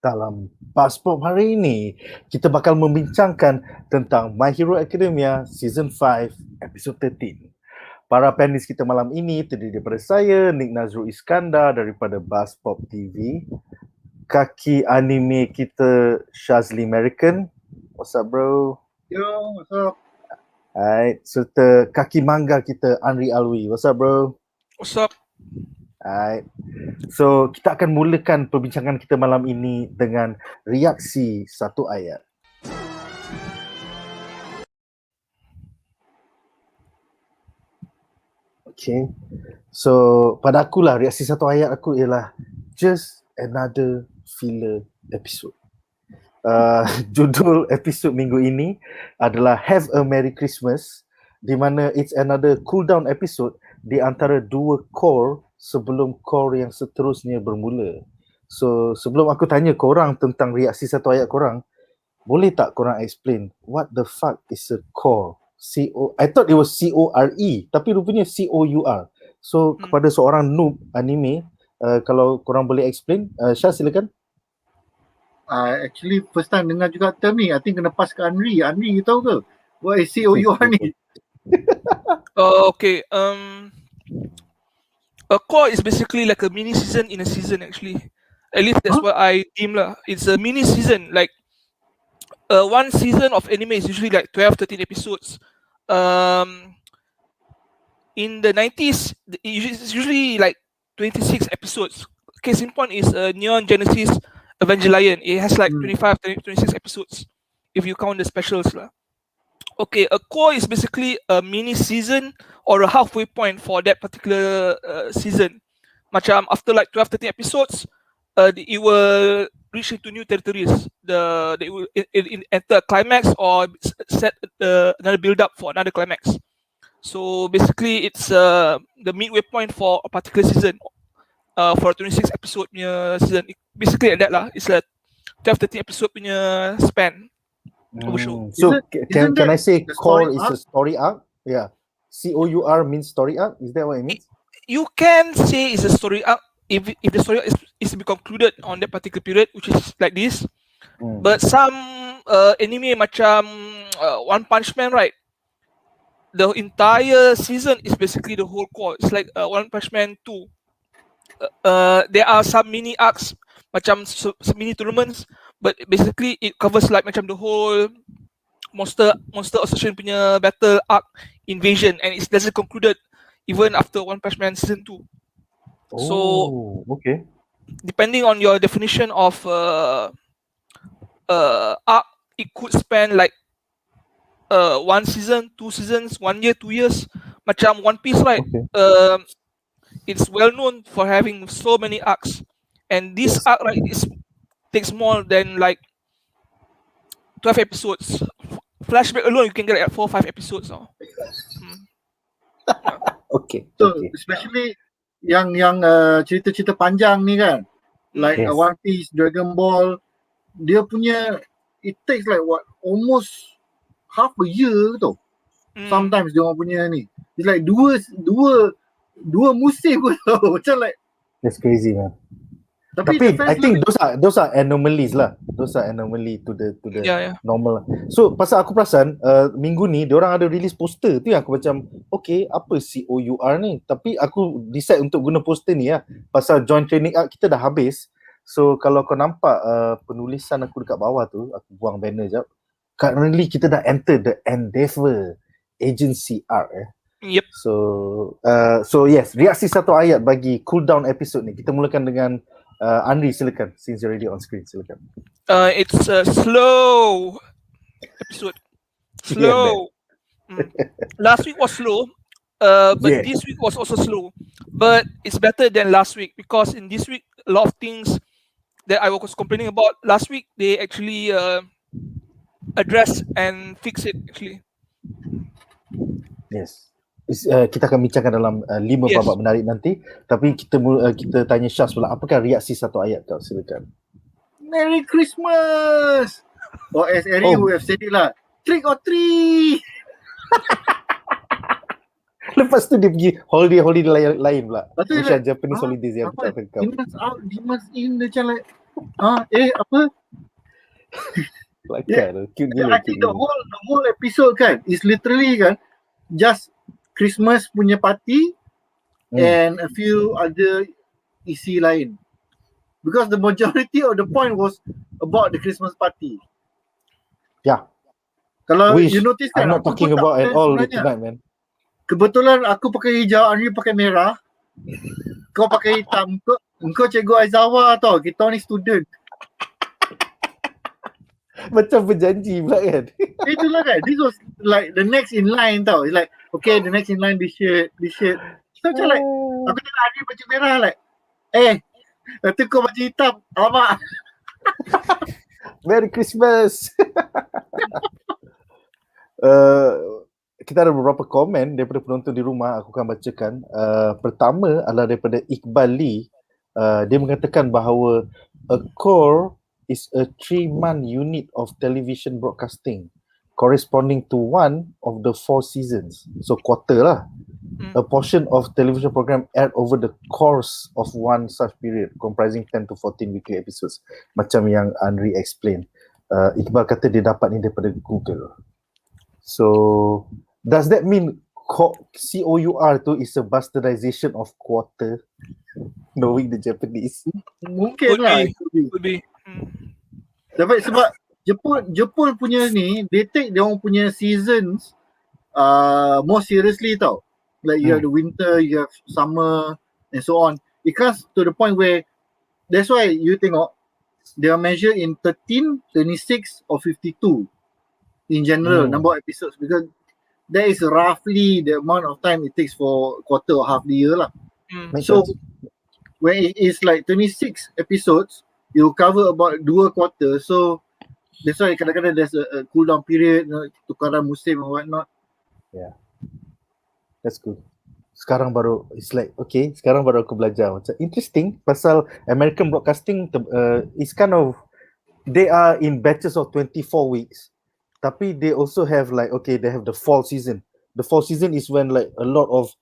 Dalam BuzzPOP hari ini, kita bakal membincangkan tentang My Hero Academia Season 5, episod 13. Para panelis kita malam ini terdiri daripada saya, Nadzru Iskandar daripada BuzzPOP TV, Kaki anime kita Shazli American. What's up bro? Yo, what's up? Alright, serta Kaki manga kita Anri Alwi. What's up bro? What's up? Alright. So, kita akan mulakan perbincangan kita malam ini dengan reaksi satu ayat. Okay. So, pada akulah reaksi satu ayat aku ialah just another filler episode. Judul episod minggu ini adalah Have a Merry Christmas, di mana it's another cool down episode di antara dua core sebelum core yang seterusnya bermula. So sebelum aku tanya korang tentang reaksi satu ayat korang, boleh tak korang explain what the fuck is a core? I thought it was C-O-R-E, tapi rupanya C-O-U-R. So kepada seorang noob anime, kalau korang boleh explain, Syah silakan. Actually first time dengar juga term ni. I think kena pass ke Anri. Anri, you tahu ke? What is C-O-U-R ni? Okay. A core is basically like a mini season in a season actually. At least that's what I deem lah. It's a mini season. Like one season of anime is usually like 12-13 episodes. In the 90s, it's usually like 26 episodes. Case in point is Neon Genesis Evangelion. It has like 25-26 episodes if you count the specials lah. Okay, a core is basically a mini season or a halfway point for that particular season. Macam after like 12-13 episodes, it will reach into new territories. They will enter a climax or set another build up for another climax. So basically, it's the midway point for a particular season. For a 26 episode punya season, basically like that lah. It's a 12-13 episode punya span. So can I say core is a story arc? Yeah. C-O-U-R means story arc. Is that what it means? You can say it's a story arc if the story arc is to be concluded on that particular period, which is like this. But some anime macam One Punch Man, right? The entire season is basically the whole core. It's like One Punch Man 2. There are some mini arcs macam mini tournaments, but basically it covers like macam the whole monster association punya battle arc invasion, and it doesn't concluded even after One Punch Man season 2. So okay, depending on your definition of arc, it could span like one season, 2 seasons, 1 year, 2 years. Macam One Piece, right? Okay. It's well known for having so many arcs, and this arc right takes more than like 12 episodes. Flashback alone you can get like 4 or 5 episodes now. Okay. So especially yang cerita-cerita panjang ni kan, like One Piece, Dragon Ball, dia punya it takes like what almost half a year tu. Sometimes dia orang punya ni, it's like dua musim pun tau. Macam like that's crazy man. Tapi I think those are anomalies lah. Those are anomaly to the normal lah. So pasal aku perasan minggu ni diorang ada release poster tu yang aku macam okay, apa C-O-U-R ni? Tapi aku decide untuk guna poster ni lah. Pasal joint training arc kita dah habis. So kalau kau nampak penulisan aku dekat bawah tu, aku buang banner jap. Currently kita dah enter the Endeavour Agency arc Yep. So yes, reaksi satu ayat bagi cool down episode ni. Kita mulakan dengan Anri, silakan. Since you're already on screen, silakan. It's a slow episode. Slow. Last week was slow, but this week was also slow. But it's better than last week because in this week, a lot of things that I was complaining about last week, they actually address and fix it actually. Yes. Kita akan bincangkan dalam 5 babak menarik nanti. Tapi kita tanya Syaz pula, apakah reaksi satu ayat kau? Silakan. Merry Christmas! Or as Anri would have said it lah, trick or treat! Lepas tu dia pergi holiday lain pula. Lepas tu dia Macam like, Japanese holidays yang apa, tak rekam. Dimas out, Dimas in, dia macam like, apa? Kelakar. Cute gila. I think the whole episode kan is literally kan just Christmas punya party and a few other isi lain. Because the majority of the point was about the Christmas party. Yeah. Kalau Which you notice kan, I'm not aku talking pun tak about at plan all sebenarnya. tonight, man. Kebetulan aku pakai hijau, Anri pakai merah. Kau pakai hitam. Engkau cikgu Aizawa tau. Kita ni student. Macam berjanji pula kan. Itulah kan. This was like the next in line tau. It's like, okay, the next in line, this shirt. So macam like, aku tengok Anri baju merah like, nanti kau baju hitam. Alamak. Merry Christmas. Kita ada beberapa komen daripada penonton di rumah, aku akan bacakan. Pertama adalah daripada Iqbal Lee. Dia mengatakan bahawa a core is a 3-month unit of television broadcasting corresponding to one of the 4 seasons. So quarter lah. A portion of television program aired over the course of one such period comprising 10 to 14 weekly episodes. Macam yang Anri explain. Iqbal kata dia dapat ni daripada Google. So does that mean COUR tu is a bastardization of quarter? Knowing the Japanese. Mungkin lah. Could be. Sebab Jepun punya ni, they take dia orang punya seasons more seriously tau. Like you have the winter, you have summer and so on. It comes to the point where that's why you tengok they are measured in 13, 26 or 52 in general number of episodes, because that is roughly the amount of time it takes for quarter or half the year lah. So when it is like 26 episodes, you cover about 2 quarters. So that's why kadang-kadang there's a cool down period, tukaran musim or whatnot. Yeah. That's good. Sekarang baru, it's like, okay, sekarang baru aku belajar. Macam interesting, pasal American broadcasting is kind of, they are in batches of 24 weeks. Tapi they also have like, okay, they have the fall season. The fall season is when like a lot of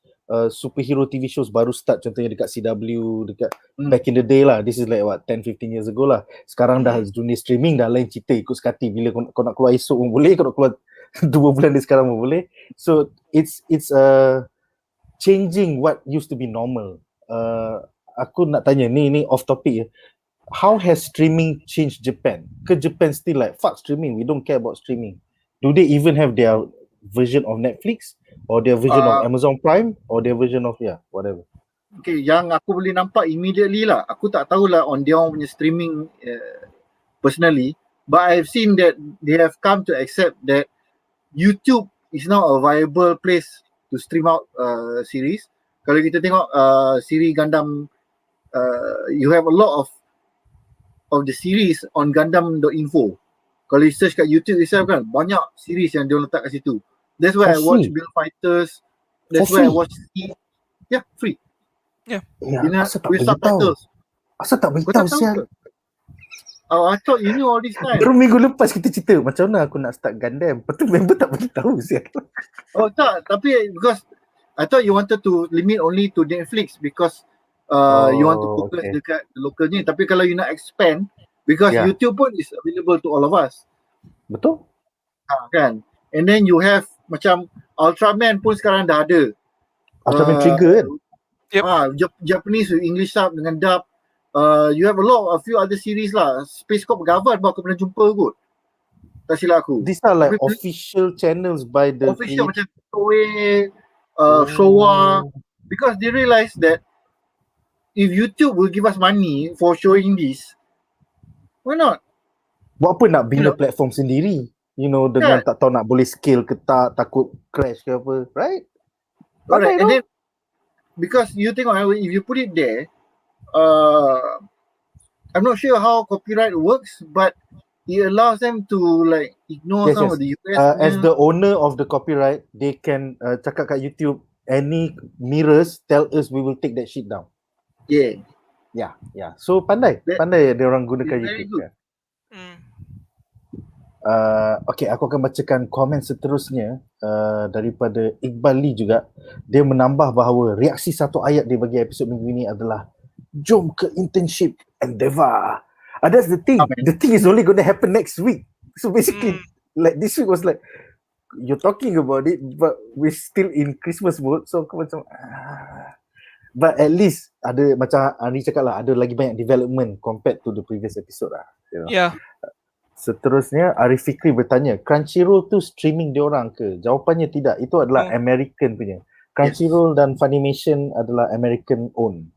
superhero TV shows baru start, contohnya dekat CW, dekat back in the day lah. This is like what, 10-15 years ago lah. Sekarang dah dunia streaming, dah lain cerita, ikut sekati. Bila kau nak keluar esok pun boleh, kau nak keluar 2 bulan dari sekarang pun boleh. So it's changing what used to be normal. Aku nak tanya, ni off topic ya. How has streaming changed Japan? Ke Japan still like, fuck streaming, we don't care about streaming? Do they even have their version of Netflix? Or their version of Amazon Prime? Or their version of, whatever? Okay, yang aku boleh nampak immediately lah. Aku tak tahulah on dia orang punya streaming personally. But I've seen that they have come to accept that YouTube is now a viable place to stream out series. Kalau kita tengok siri Gundam, you have a lot of the series on Gundam.info. Kalau you search kat YouTube itself kan, banyak series yang dia letak kat situ. That's why I watch Build Fighters. That's why I watch Sesi. Yeah, free. Yeah. Asal tak With beritahu? subtitles. Asal tak beritahu sial? I thought you knew all this time. Baru minggu lepas kita cerita macam mana aku nak start Gundam. Lepas tu member tak beritahu sial. Oh tak, tapi because I thought you wanted to limit only to Netflix because you want to focus dekat the localnya. Tapi kalau you nak expand, because YouTube pun is available to all of us. Betul? Kan? And then you have macam Ultraman pun sekarang dah ada. Ultraman Trigger kan? Yep. Japanese with English sub dengan dub. You have a few other series lah. Space Corp Gavard baru aku pernah jumpa kot. Tak silap aku. These are like official channels by the official macam Toei, Showa, because they realise that if YouTube will give us money for showing this, why not? Buat apa nak bina platform sendiri? You know, dengan tak tahu nak boleh scale ke tak, takut crash ke apa, right? Alright, and then because you tengok if you put it there, I'm not sure how copyright works, but it allows them to like ignore some of the US. As the owner of the copyright, they can cakap kat YouTube, any mirrors, tell us, we will take that shit down. Yeah. So pandai dia orang gunakan YouTube. Okay, aku akan bacakan komen seterusnya daripada Iqbal Lee juga. Dia menambah bahawa reaksi satu ayat dia bagi episod minggu ini adalah jom ke internship endeavor. That's the thing. The thing is only going to happen next week. So basically, like this week was like, you're talking about it, but we're still in Christmas mode. So aku macam, but at least ada macam Anri cakap lah, ada lagi banyak development compared to the previous episode lah. You know? Yeah. Seterusnya Arif Fikri bertanya, Crunchyroll tu streaming diorang ke? Jawapannya tidak. Itu adalah American punya. Crunchyroll dan Funimation adalah American owned.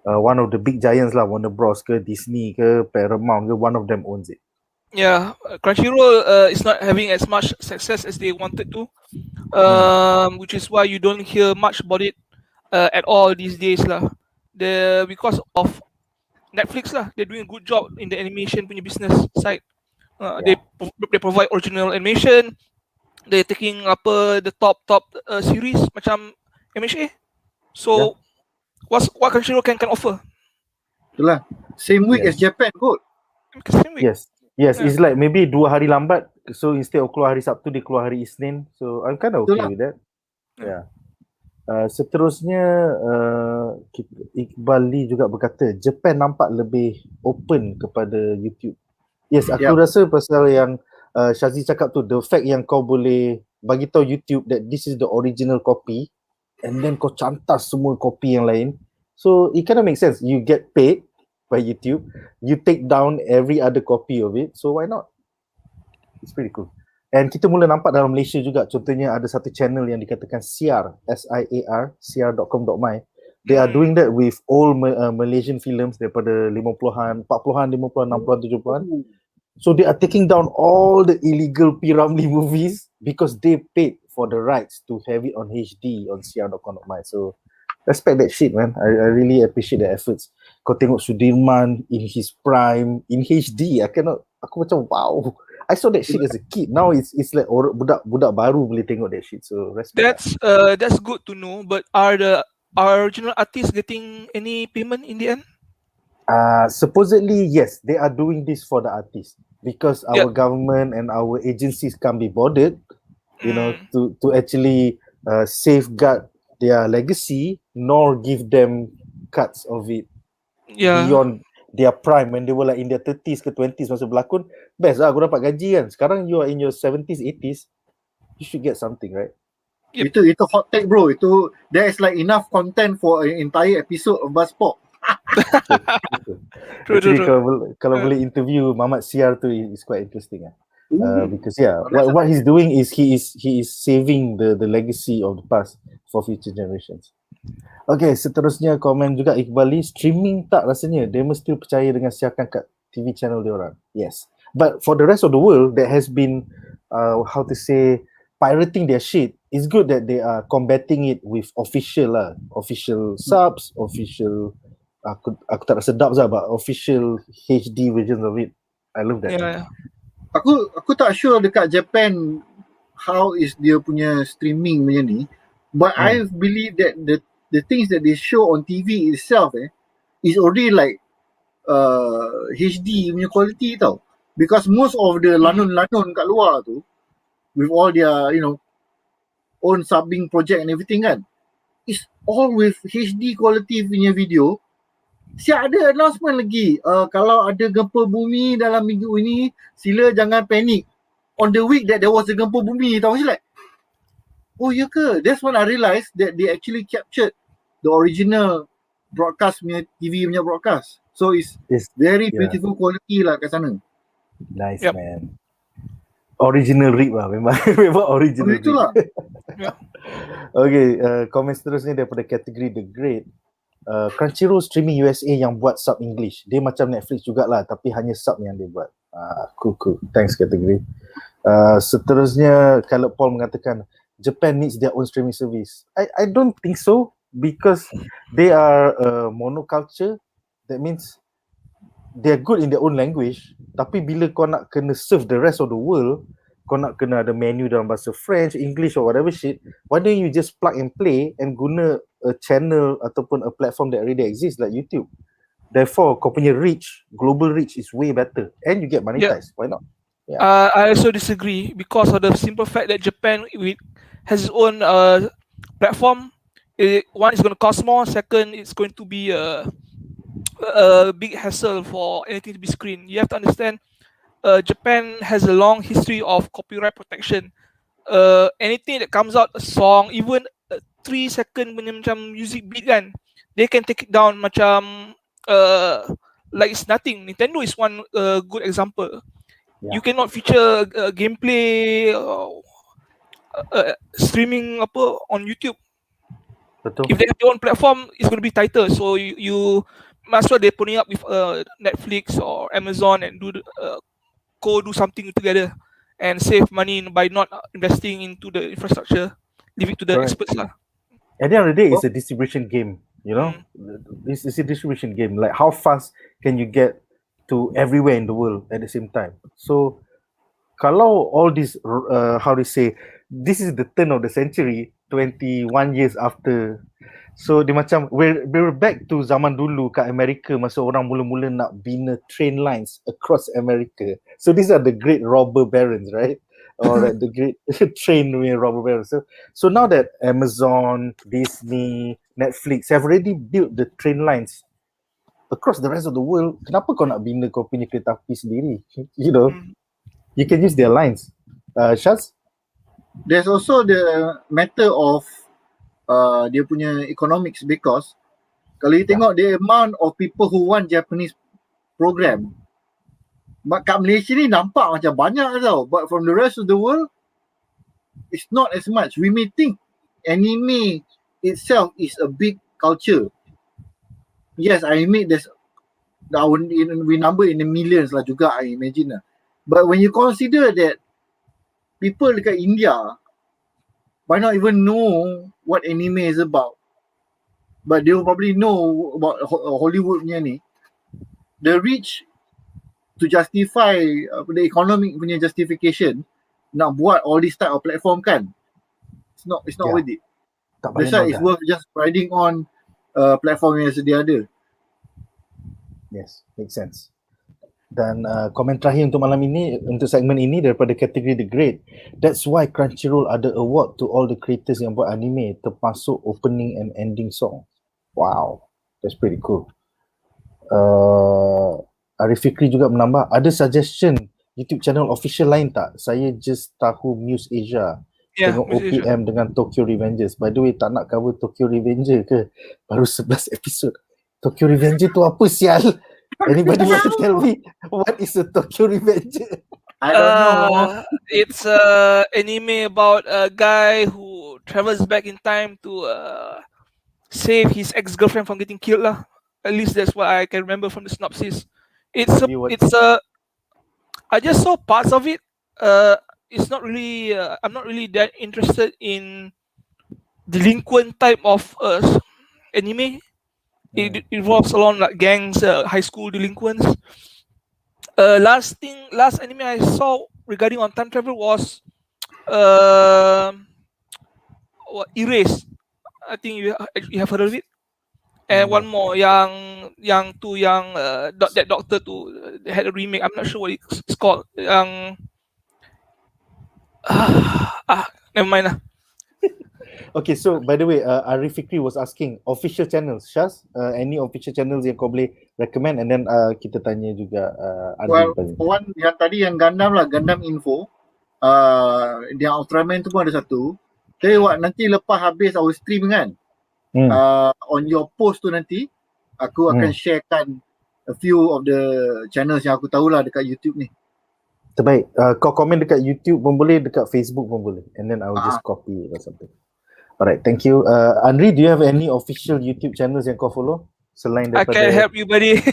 One of the big giants lah, Warner Bros ke, Disney ke, Paramount ke, one of them owns it. Yeah, Crunchyroll is not having as much success as they wanted to, which is why you don't hear much about it at all these days lah. Because of Netflix lah, they're doing a good job in the animation punya business side. They provide original animation. They're taking the top series macam MHA. So what Crunchyroll can offer? Itulah. Same week as Japan kot. Same week. Yes, it's like maybe 2 hari lambat. So instead of keluar hari Sabtu, dia keluar hari Isnin. So I'm kind of okay with that. Yeah. Seterusnya Iqbal Lee juga berkata Japan nampak lebih open kepada YouTube. Yes, aku rasa pasal yang Shazli cakap tu, the fact yang kau boleh bagi tahu YouTube that this is the original copy and then kau cantas semua copy yang lain. So it kind of makes sense. You get paid by YouTube, you take down every other copy of it. So why not? It's pretty cool. And kita mula nampak dalam Malaysia juga, contohnya ada satu channel yang dikatakan SIAR, SIAR, siar.com.my. They are doing that with all Malaysian films daripada 50-an, 40-an, 50-an, 60-an, 70-an. So they are taking down all the illegal P-Ramlee movies because they paid for the rights to have it on HD on siar.com.my. So respect that shit, man. I really appreciate the efforts. Kau tengok Sudirman in his prime in HD. Aku macam wow. I saw that shit as a kid. Now it's like budak baru boleh tengok that shit. So respect. That's good to know. But are the original artists getting any payment in the end? Supposedly yes, they are doing this for the artists because our government and our agencies can't be bothered, you know, to actually safeguard their legacy nor give them cuts of it beyond their prime when they were like in their 30s ke 20s masa berlakon. Best lah aku dapat gaji kan. Sekarang you are in your 70s 80s, you should get something, right? Itu hot take bro. Itu there is like enough content for an entire episode of BuzzPOP. True. Kalau boleh interview Mamat Siar tu is quite interesting because what he's doing is he is saving the legacy of the past for future generations. Okay, seterusnya komen juga Iqbal Lee, streaming tak rasanya, dia mesti percaya dengan siarkan kat TV channel dia orang. Yes, but for the rest of the world that has been pirating their shit, it's good that they are combating it with official subs, official aku tak rasa dubs lah, but official HD versions of it. I love that. Yeah. Aku tak sure dekat Japan how is dia punya streaming punya ni, but I believe that the things that they show on TV itself is already like HD punya quality tau, because most of the lanun kat luar tu with all their own subbing project and everything kan, is all with HD quality punya video. Siap ada announcement lagi, kalau ada gempa bumi dalam minggu ini, sila jangan panik. On the week that there was a gempa bumi, tahu je like, oh ya ke? That's when I realised that they actually captured the original broadcast punya TV punya broadcast. So it's very beautiful quality lah kat sana. Nice, man. Original rip lah, memang original rip. Itulah. Okay, komen seterusnya daripada kategori The Great. Crunchyroll streaming USA yang buat sub English. Dia macam Netflix jugalah, tapi hanya sub yang dia buat. Cool. Thanks kategori. Seterusnya Caleb Paul mengatakan Japan needs their own streaming service. I don't think so, because they are monoculture. That means they're good in their own language, tapi bila kau nak kena serve the rest of the world, kau nak kena ada menu dalam bahasa French, English or whatever shit, why don't you just plug and play and guna a channel ataupun a platform that already exists like YouTube. Therefore kau punya reach, global reach is way better and you get monetized. Why not? I also disagree because of the simple fact that Japan has its own platform. One is going to cost more. Second, it's going to be a big hassle for anything to be screened. You have to understand, Japan has a long history of copyright protection. Anything that comes out, a song, even a 3-second macam music beat kan, they can take it down macam like it's nothing. Nintendo is one good example. You cannot feature gameplay streaming on YouTube. Betul. If they have their own platform, it's going to be tighter. So you might as well they're putting up with Netflix or Amazon and do something together and save money by not investing into the infrastructure. Leave it to the experts lah. At the end of the day, it's a distribution game. You know, it's a distribution game. Like how fast can you get to everywhere in the world at the same time? So, kalau all this, how they say, this is the turn of the century, 21 years after. So dia macam we're back to zaman dulu kat Amerika masa orang mula-mula nak bina train lines across America. So these are the great robber barons, right? Or the great train robber barons. So now that Amazon, Disney, Netflix have already built the train lines across the rest of the world, kenapa kau nak bina kau punya kereta api sendiri? You know, you can use their lines. Shaz? There's also the matter of dia punya economics, because kalau you tengok the amount of people who want Japanese program, kat Malaysia ni nampak macam banyak tau, but from the rest of the world it's not as much. We may think anime itself is a big culture. Yes, I admit there's we number in the millions lah juga, I imagine lah. But when you consider that people dekat India might not even know what anime is about, but they will probably know about Hollywood punya ni, the rich to justify the economic punya justification nak buat all this type of platform kan, it's not worth it. That's why it's worth just riding on platform yang sedia ada. Yes, makes sense. Dan komen terakhir untuk malam ini, untuk segmen ini daripada kategori The Great. That's why Crunchyroll ada award to all the creators yang buat anime, termasuk opening and ending song. Wow, that's pretty cool. Arif Fikri juga menambah, ada suggestion YouTube channel official lain tak? Saya just tahu Muse Asia. Tengok OPM dengan Tokyo Revengers. By the way, tak nak cover Tokyo Revenger ke? Baru 11 episod. Tokyo Revenger tu apa sial? Anybody want to tell me what is a Tokyo Revenger? I don't know. It's anime about a guy who travels back in time to save his ex-girlfriend from getting killed lah. At least that's what I can remember from the synopsis. I just saw parts of it. It's not really. I'm not really that interested in delinquent type of anime. It involves a lot like gangs, high school delinquents. Last anime I saw regarding on time travel was Erase. I think you have heard of it. And one more, that doctor too, they had a remake. I'm not sure what it's called. Never mind lah. Okay, so by the way, Arif Fikri was asking official channels. Shaz, any official channels yang kau boleh recommend, and then kita tanya juga Anri. Well, one yang tadi yang Gundam lah, Gundam Info. Yang Ultraman tu pun ada satu. Jadi nanti lepas habis our stream kan, on your post tu nanti aku akan sharekan a few of the channels yang aku tahulah dekat YouTube ni. Terbaik. Kau komen dekat YouTube pun boleh, dekat Facebook pun boleh, and then I will just copy or something. Alright, thank you. Anri, do you have any official YouTube channels yang kau follow? Selain daripada... I can't help you, buddy.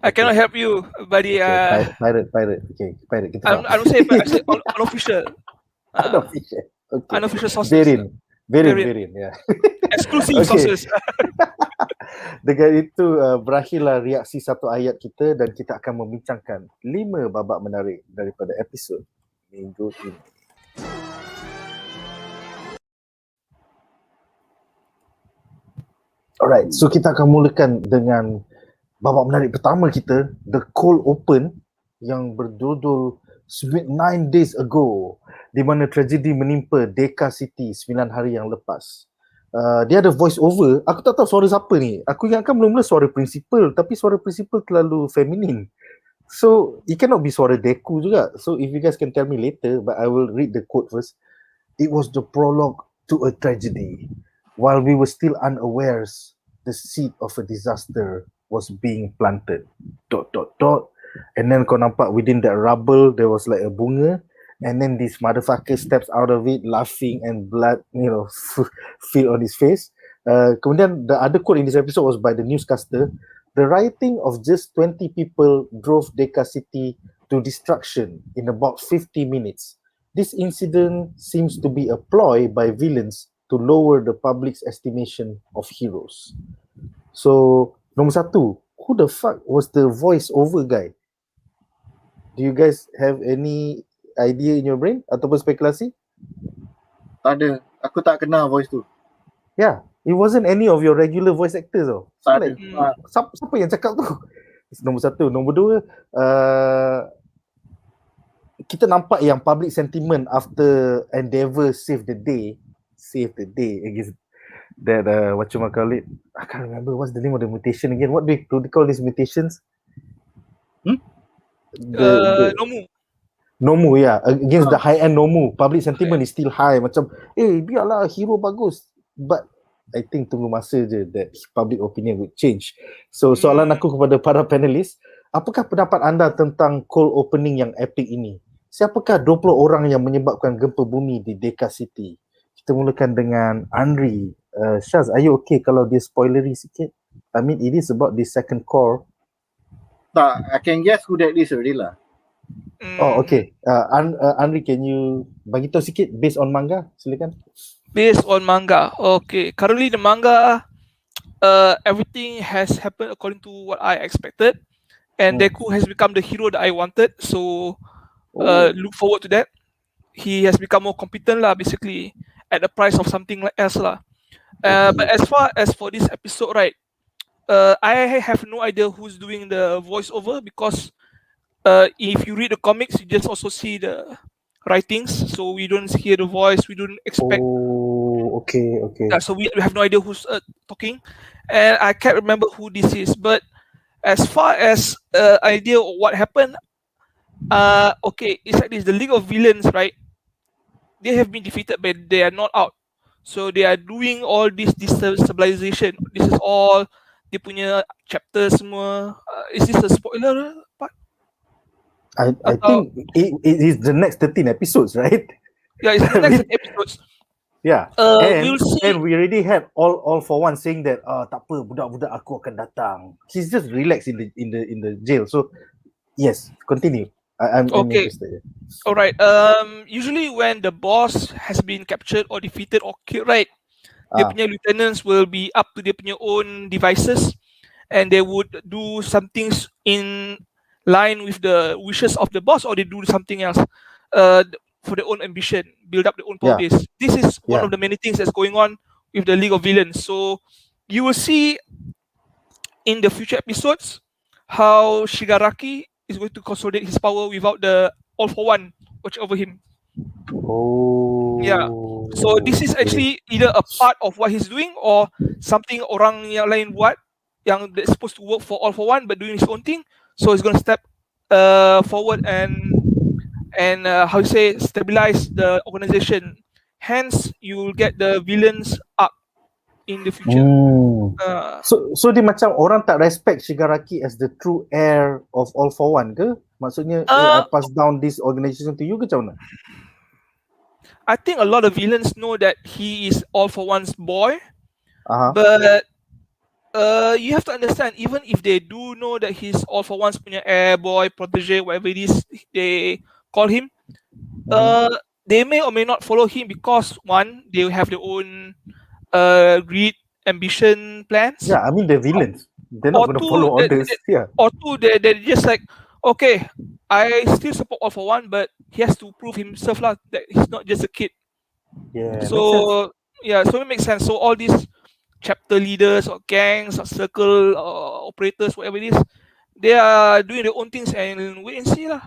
I cannot help you, buddy. Okay, pirate. Okay, pirate. I don't say pirate, I say unofficial. Unofficial. Okay. Unofficial sources. Verin, yeah. Exclusive sources. Dengan itu, berakhirlah reaksi satu ayat kita dan kita akan membincangkan 5 babak menarik daripada episod minggu ini. Alright, so kita akan mulakan dengan babak menarik pertama kita, The Cold Open, yang berjudul 9 days ago, di mana tragedi menimpa Deka City 9 hari yang lepas. Dia ada voice over. Aku tak tahu suara siapa ni. Aku ingatkan mula-mula suara principal, tapi suara principal terlalu feminin. So it cannot be suara DEKU juga. So if you guys can tell me later, but I will read the quote first. It was the prologue to a tragedy. While we were still unawares, the seed of a disaster was being planted. ... And then kau nampak within that rubble, there was like a bunga. And then this motherfucker steps out of it laughing and blood, feel on his face. Kemudian the other quote in this episode was by the newscaster. The rioting of just 20 people drove Deka City to destruction in about 50 minutes. This incident seems to be a ploy by villains to lower the public's estimation of heroes. So, nombor satu, who the fuck was the voice over guy? Do you guys have any idea in your brain ataupun spekulasi? Tak ada. Aku tak kenal voice tu. Yeah, it wasn't any of your regular voice actors tau. So Tak ada. like, siapa yang cakap tu? Nombor satu. Nombor dua, kita nampak yang public sentiment after Endeavour save the day against that whatchamacallit, I can't remember what's the name of the mutation again. What do they call these mutations? Nomu, yeah, against the high-end Nomu. Public sentiment is still high. Macam, biarlah hero bagus. But I think tunggu masa je that public opinion would change. So soalan aku kepada para panelis, apakah pendapat anda tentang cold opening yang epic ini? Siapakah 20 orang yang menyebabkan gempa bumi di Deka City? Kita mulakan dengan Anri. Shaz, are you okay kalau dia spoilery sikit? I mean, it is about the second core. Tak, I can guess who that is already lah. Oh, okay. Anri, can you bagi tahu sikit based on manga? Silakan. Based on manga. Okay. Currently the manga, everything has happened according to what I expected. And DEKU has become the hero that I wanted. So look forward to that. He has become more competent lah, basically, at the price of something like else lah. But as far as for this episode, right, I have no idea who's doing the voiceover because if you read the comics, you just also see the writings, so we don't hear the voice, we don't expect. Oh, okay. So we have no idea who's talking, and I can't remember who this is. But as far as idea of what happened, okay, it's like this: the League of Villains, right? They have been defeated, but they are not out. So they are doing all this destabilization. This is all dia punya chapter semua. Is this a spoiler part? I think it is the next 13 episodes, right? Yeah, it's the next episodes. Yeah. We'll see. And we already had all for one saying that tak apa, budak-budak aku akan datang. He's just relaxed in the jail. So yes, continue. I'm Okay. interested. All right. Usually when the boss has been captured or defeated or killed, right, their punya lieutenants will be up to their punya own devices, and they would do some things in line with the wishes of the boss, or they do something else for their own ambition, build up their own power base. This is one of the many things that's going on with the League of Villains. So you will see in the future episodes how Shigaraki is going to consolidate his power without the All for One watch over him. Oh. Yeah. So this is actually either a part of what he's doing or something orang yang lain buat yang that's supposed to work for All for One but doing his own thing. So he's going to step forward and how you say, stabilize the organization. Hence, you will get the villains up in the future. So dia macam orang tak respect Shigaraki as the true heir of All for One ke? Maksudnya I pass down this organization to you ke macam mana? I think a lot of villains know that he is All for One's boy, but you have to understand, even if they do know that he's All for One's punya heir, boy, protege, whatever it is they call him, they may or may not follow him because one, they have their own greed, ambition, plans. Yeah, I mean they're villains. They're not going to follow orders. Or two, they're just like, okay, I still support All for One, but he has to prove himself lah, that he's not just a kid. Yeah. So so it makes sense. So all these chapter leaders or gangs or circle operators, whatever it is, they are doing their own things and wait and see lah.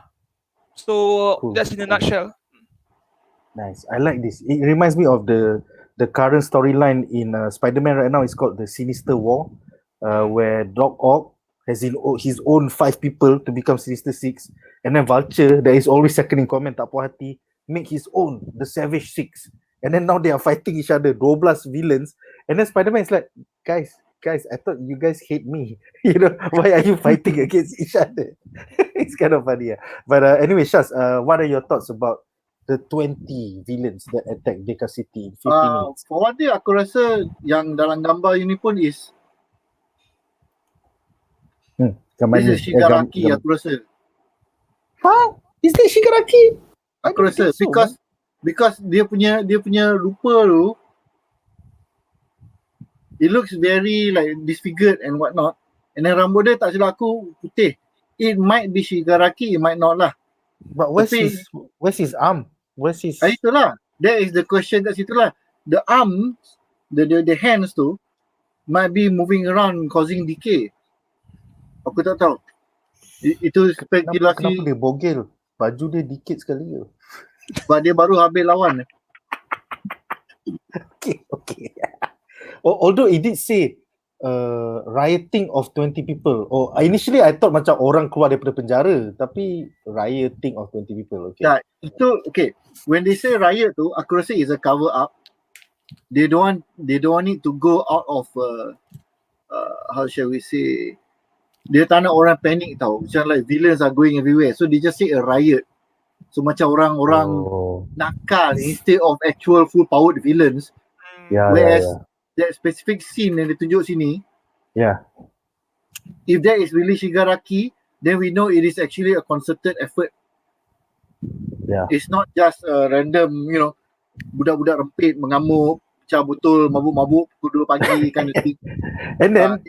So Cool. that's in a nutshell. Nice. I like this. It reminds me of the current storyline in Spider-Man right now. It's called the Sinister War, where Doc Ock has his own 5 people to become Sinister Six, and then Vulture, that is always second in command, tak puas hati, make his own, the Savage Six, and then now they are fighting each other, 12 villains, and then Spider-Man is like, guys, I thought you guys hate me. You know, why are you fighting against each other? It's kind of funny. But anyway, Shaz, what are your thoughts about the 20 villains that attack Deka City in 50 minutes? For one thing, aku rasa yang dalam gambar ini pun is this is Shigaraki, aku rasa. Huh? Is that Shigaraki? Aku rasa so, because dia punya rupa tu, it looks very like disfigured and whatnot, and then rambut dia tak silap aku putih. It might be Shigaraki, it might not lah. But where's his arm? Where's his... Itulah. That is the question kat situ lah. The arms, the hands tu might be moving around causing decay. Aku tak tahu. Itu spekulasi. Kenapa dia bogel? Baju dia dikit sekali ke? Sebab dia baru habis lawan. Okay. Although it did say rioting of 20 people. Initially I thought macam orang keluar daripada penjara, tapi rioting of 20 people. Okay. Yeah, itu okay. When they say riot tu, aku rasa is a cover up. They don't want it to go out of how shall we say, dia tak nak orang panic tau. Macam like villains are going everywhere. So they just say a riot. So macam orang-orang nakal instead of actual full powered villains. Whereas that specific scene yang ditunjuk sini, if that is really Shigaraki, then we know it is actually a concerted effort. It's not just a random, you know, budak-budak rempit mengamuk, pecah botol, mabuk-mabuk pukul 2 pagi kind of thing. And then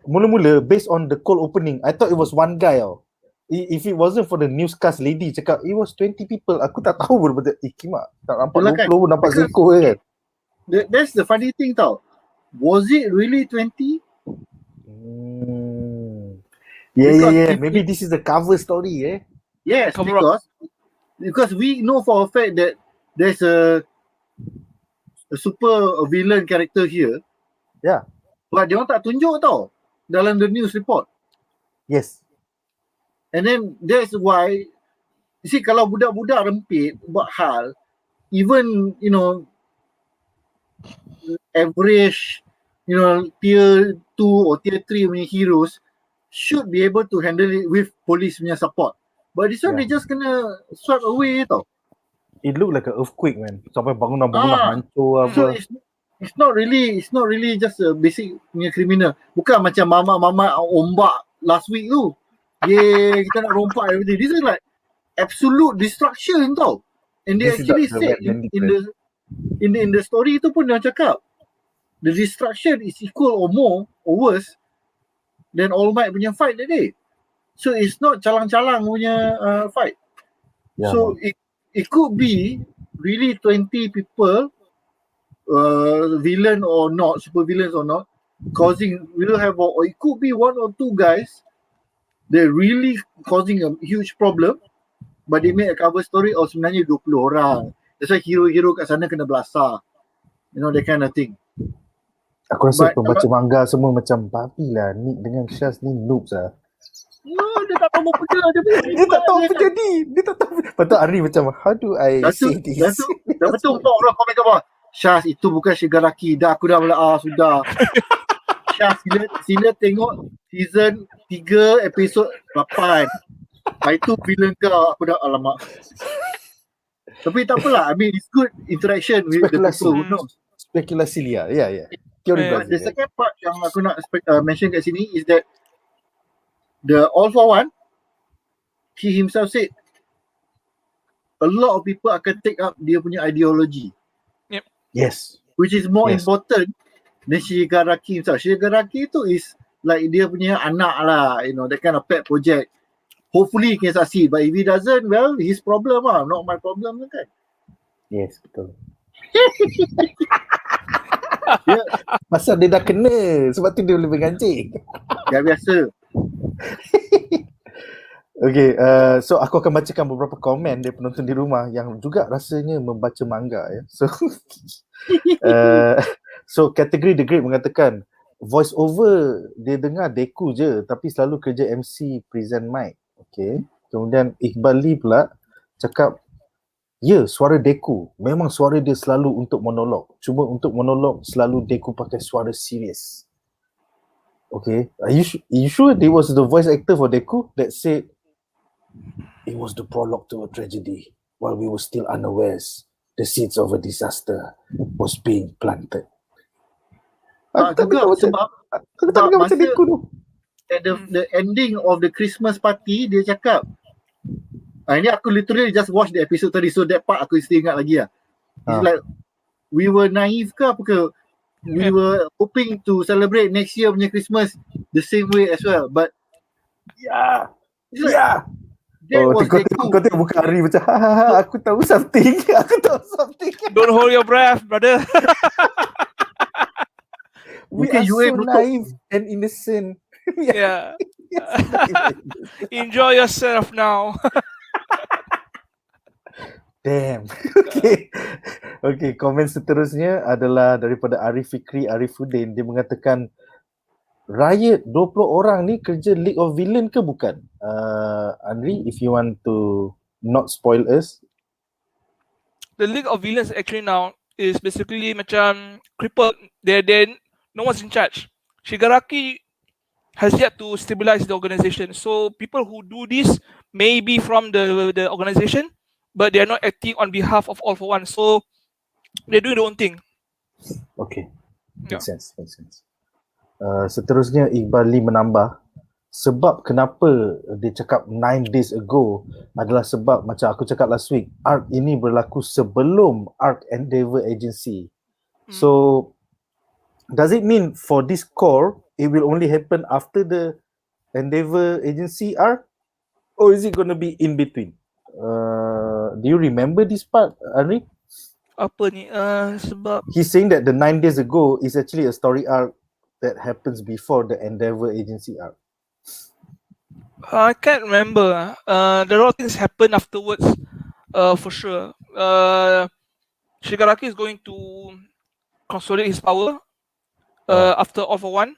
mula-mula based on the cold opening, I thought it was one guy. If it wasn't for the newscast lady cakap it was 20 people, aku tak tahu betul-betul. Kimak, tak nampak 20 pun nampak seekor kan. That's the funny thing tau. Was it really 20? Yeah. Maybe this is the cover story, Yes, because we know for a fact that there's a super villain character here. Yeah. But dia orang tak tunjuk tau dalam the news report. Yes. And then that's why, you see, kalau budak-budak rempit buat hal, even, you know, average, you know, tier 2 or tier 3 punya heroes should be able to handle it with police punya support. But this one they just kena swept away tau. It looked like an earthquake, man. Sampai bangunan-bangunan hancur apa. So it's not really just a basic punya criminal. Bukan macam mama ombak last week tu. Yeah, kita nak rompak everything. This is like absolute destruction tau. And they actually said in the story tu pun dia cakap the destruction is equal or more or worse than All Might punya fight that day. So it's not calang-calang punya fight. So it could be really 20 people, villain or not, super villains or not, causing, or it could be 1 or 2 guys, they're really causing a huge problem, but they made a cover story of sebenarnya 20 orang. That's why hero-hero kat sana kena belasah. You know, that kind of thing. Aku rasa pembaca manga semua macam babi lah. Nick dengan Shaz ni noobs lah. No, dia tak tahu apa benda. Dia tak tahu apa jadi. Dia tak tahu. Lepas Anri macam, how do I say this? Dah betul untuk orang komen kat bawah. Shaz, itu bukan Shigaraki. Dah, aku dah sudah. Shaz, sila tengok season 3 episod 8. Itu villain kau. Aku dah, alamak. Tapi tak apalah. I mean, it's good interaction with the people who knows. Spekulasi liar. Yeah. The second part yang aku nak mention kat sini is that the All for One, he himself said a lot of people akan take up dia punya ideology. Yep. Yes. Which is more important than Shigaraki himself. Shigaraki tu is like dia punya anak lah, you know, that kind of pet project. Hopefully he can succeed, but if he doesn't, well, his problem lah, not my problem kan. Yes, betul. Pasal dia dah kena, sebab tu dia boleh mengancing. Ya biasa. Okay, so aku akan bacakan beberapa komen dari penonton di rumah yang juga rasanya membaca manga ya. So, so kategori The Great mengatakan voice over dia dengar DEKU je tapi selalu kerja MC present mic. Okay. Kemudian Iqbal Lee pula cakap, ya, suara DEKU. Memang suara dia selalu untuk monolog. Cuma untuk monolog selalu DEKU pakai suara serius. Okay. Are you sure there was the voice actor for DEKU that said it was the prologue to a tragedy while we were still unawares the seeds of a disaster was being planted. Tak juga sebab masa at the ending of the Christmas party dia cakap, ini aku literally just watch the episode tadi, so that part aku still ingat lagi lah. It's like we were naive ke apa ke, we were hoping to celebrate next year punya Christmas the same way as well, but kau tengok muka Anri macam aku tahu something. Don't hold your breath, brother. We are so naive and innocent. Yeah. Enjoy yourself now. Damn. Okay, komen seterusnya adalah daripada Arif Fikri Arifuddin. Dia mengatakan Riot 20 orang ni kerja League of Villain ke bukan? Anri, if you want to not spoil us. The League of Villains actually now is basically macam crippled. They're no one's in charge. Shigaraki has yet to stabilize the organization. So people who do this may be from the organization, but they are not acting on behalf of All for One. So they're doing their own thing. Okay, makes sense. Seterusnya Iqbal Lee menambah, sebab kenapa dia cakap 9 days ago adalah sebab macam aku cakap last week, arc ini berlaku sebelum arc Endeavour Agency. So does it mean for this core it will only happen after the Endeavour Agency arc, or is it going to be in between? Do you remember this part, Anri? Apa ni? Sebab he's saying that the 9 days ago is actually a story arc that happens before the Endeavour Agency arc. I can't remember. There are a lot of things happen afterwards, for sure. Shigaraki is going to consolidate his power after All for One,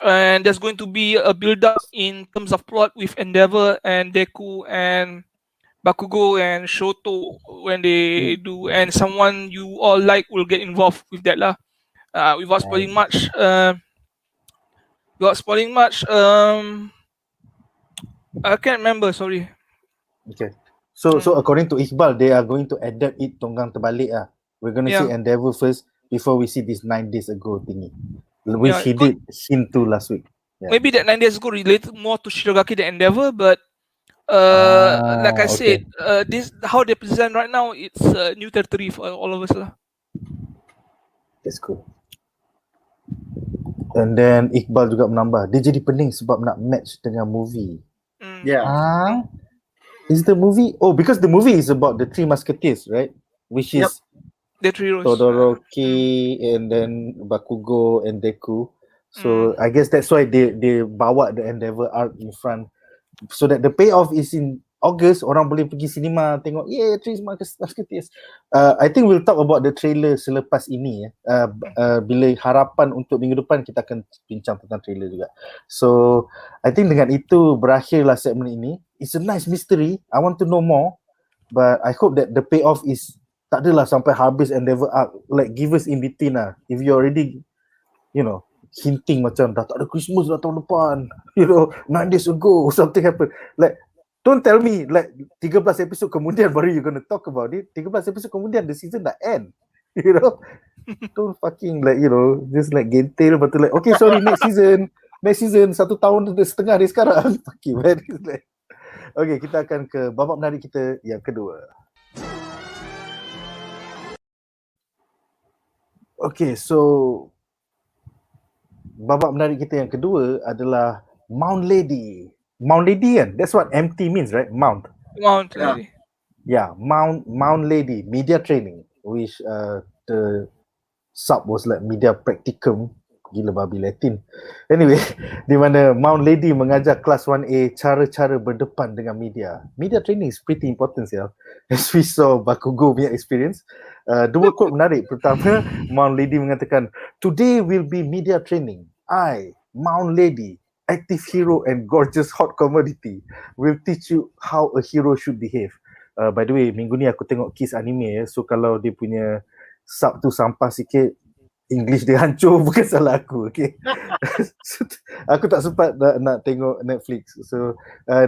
and there's going to be a build-up in terms of plot with Endeavour and DEKU and Bakugo and Shoto when they do, and someone you all like will get involved with that lah. Without spoiling much, I can't remember. Sorry. Okay. So according to Iqbal, they are going to adapt it tonggang terbalik ah. We're going to see Endeavour first before we see this 9 days ago thingy, which he did hint to last week. Yeah. Maybe that 9 days ago related more to Shirogaki than Endeavour, but like I said, this how they present right now, it's new territory for all of us lah. That's cool. And then Iqbal juga menambah, dia jadi pening sebab nak match dengan movie. Is the movie? Oh, because the movie is about the Three Musketeers, right? Which is the three roles. Todoroki and then Bakugo and DEKU. So I guess that's why they bawa the Endeavour arc in front, so that the payoff is in August. Orang boleh pergi cinema tengok Three Musketeers. I think we'll talk about the trailer selepas ini. Bila harapan untuk minggu depan kita akan bincang tentang trailer juga. So I think dengan itu berakhirlah segmen ini. It's a nice mystery. I want to know more, but I hope that the payoff is tak adalah sampai habis Endeavour arc. Like give us in between lah. If you already, hinting macam dah tak ada Christmas dah tahun depan, 9 days ago something happened. Like don't tell me like 13 episod kemudian baru you gonna talk about it. 13 episod kemudian the season dah end. Don't fucking just like gentil lepas tu like okay sorry next season 1 tahun setengah dari sekarang. Fucking man. Okay, kita akan ke babak menarik kita yang kedua. Okay, so babak menarik kita yang kedua adalah Mount Lady. Mount Lady kan? That's what MT means, right? Mount Lady. Yeah, Mount Lady, media training, which the sub was like media practicum, Gila babi Latin. Anyway, di mana Mount Lady mengajar kelas 1A cara-cara berdepan dengan media. Media training is pretty important ya. As we saw Bakugo punya experience. Dua quote menarik. Pertama, Mount Lady mengatakan, "Today will be media training. I, Mount Lady, active hero and gorgeous hot commodity, will teach you how a hero should behave." By the way, minggu ni aku tengok Kiss anime ya. So kalau dia punya sub tu sampah sikit, English dia hancur, bukan salah aku, okay. Aku tak sempat nak tengok Netflix. So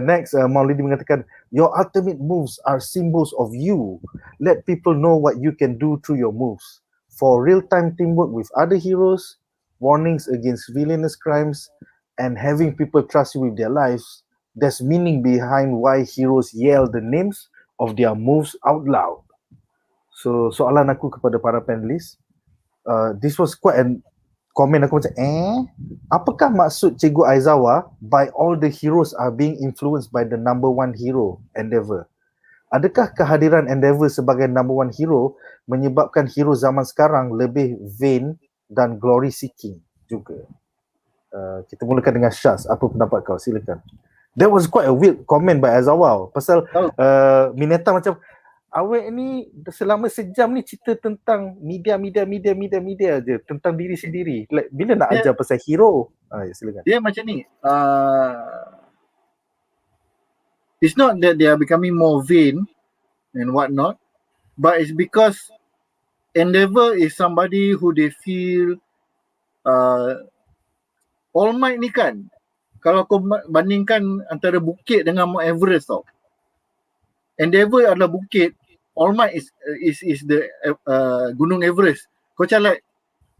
next, Mount Lady mengatakan, "Your ultimate moves are symbols of you. Let people know what you can do through your moves. For real-time teamwork with other heroes, warnings against villainous crimes, and having people trust you with their lives, there's meaning behind why heroes yell the names of their moves out loud." So soalan aku kepada para panelis, this was quite an comment aku macam apakah maksud Cikgu Aizawa by all the heroes are being influenced by the number one hero, Endeavour? Adakah kehadiran Endeavour sebagai number one hero menyebabkan hero zaman sekarang lebih vain dan glory seeking juga? Kita mulakan dengan Shaz. Apa pendapat kau? Silakan. That was quite a weird comment by Aizawa. Pasal Mineta macam, awak ni selama sejam ni cerita tentang media je, tentang diri sendiri. Like, bila nak ajar pasal hero? Ya, silakan. Dia macam ni. It's not that they are becoming more vain and whatnot, but it's because Endeavour is somebody who they feel All Might ni kan, kalau kau bandingkan antara bukit dengan Mount Everest tau. Endeavour adalah bukit, All Might is the Gunung Everest. Kau macam like,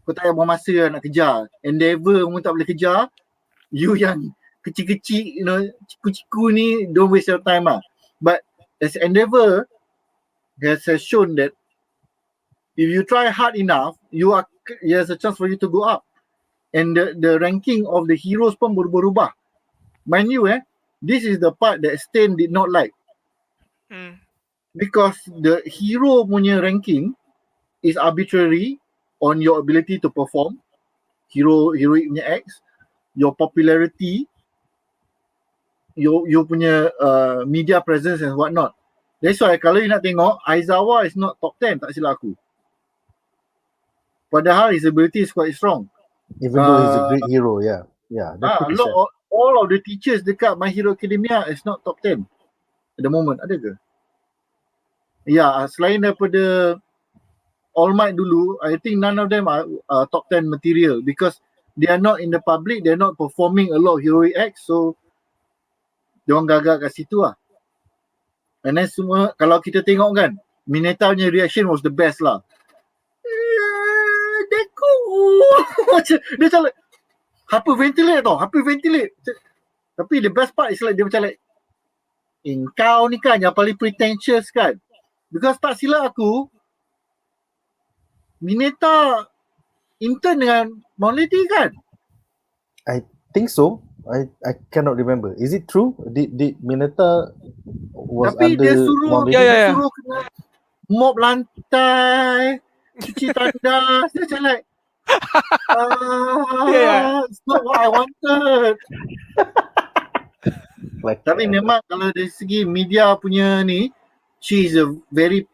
kau tak payah buang masa nak kejar. Endeavour pun tak boleh kejar. You yang kecil-kecil, ciku-ciku ni, don't waste your time lah. But as Endeavour has shown that if you try hard enough, there's a chance for you to go up. And the ranking of the heroes pun berubah-ubah. Mind you, this is the part that Stan did not like. Because the hero punya ranking is arbitrary on your ability to perform, heroic punya acts, your popularity, your punya media presence and whatnot. That's why kalau you nak tengok, Aizawa is not top 10, tak silap aku. Padahal his ability is quite strong. Even though he's a great hero, yeah. All of the teachers dekat My Hero Academia is not top 10 at the moment. Ada ke? Ya, selain daripada All Might dulu, I think none of them are top 10 material because they are not in the public, they are not performing a lot of heroic acts, so diorang gagal kat situ lah. And then semua, kalau kita tengok kan, Mineta punya reaction was the best lah. DEKU. Dia macam like, hyperventilate tau, hyperventilate. Tapi the best part is like, dia macam like, kau ni kan yang paling pretentious kan. Because tak silap aku, Mineta intern dengan Mount Lady kan? I think so. I cannot remember. Is it true? Did Mineta was tapi under dia suruh, Mount Lady? Ya. suruh kena mop lantai, cuci tandas. Dia macam like, it's not what I wanted. Like, Tapi memang kalau dari segi media punya ni, she is a very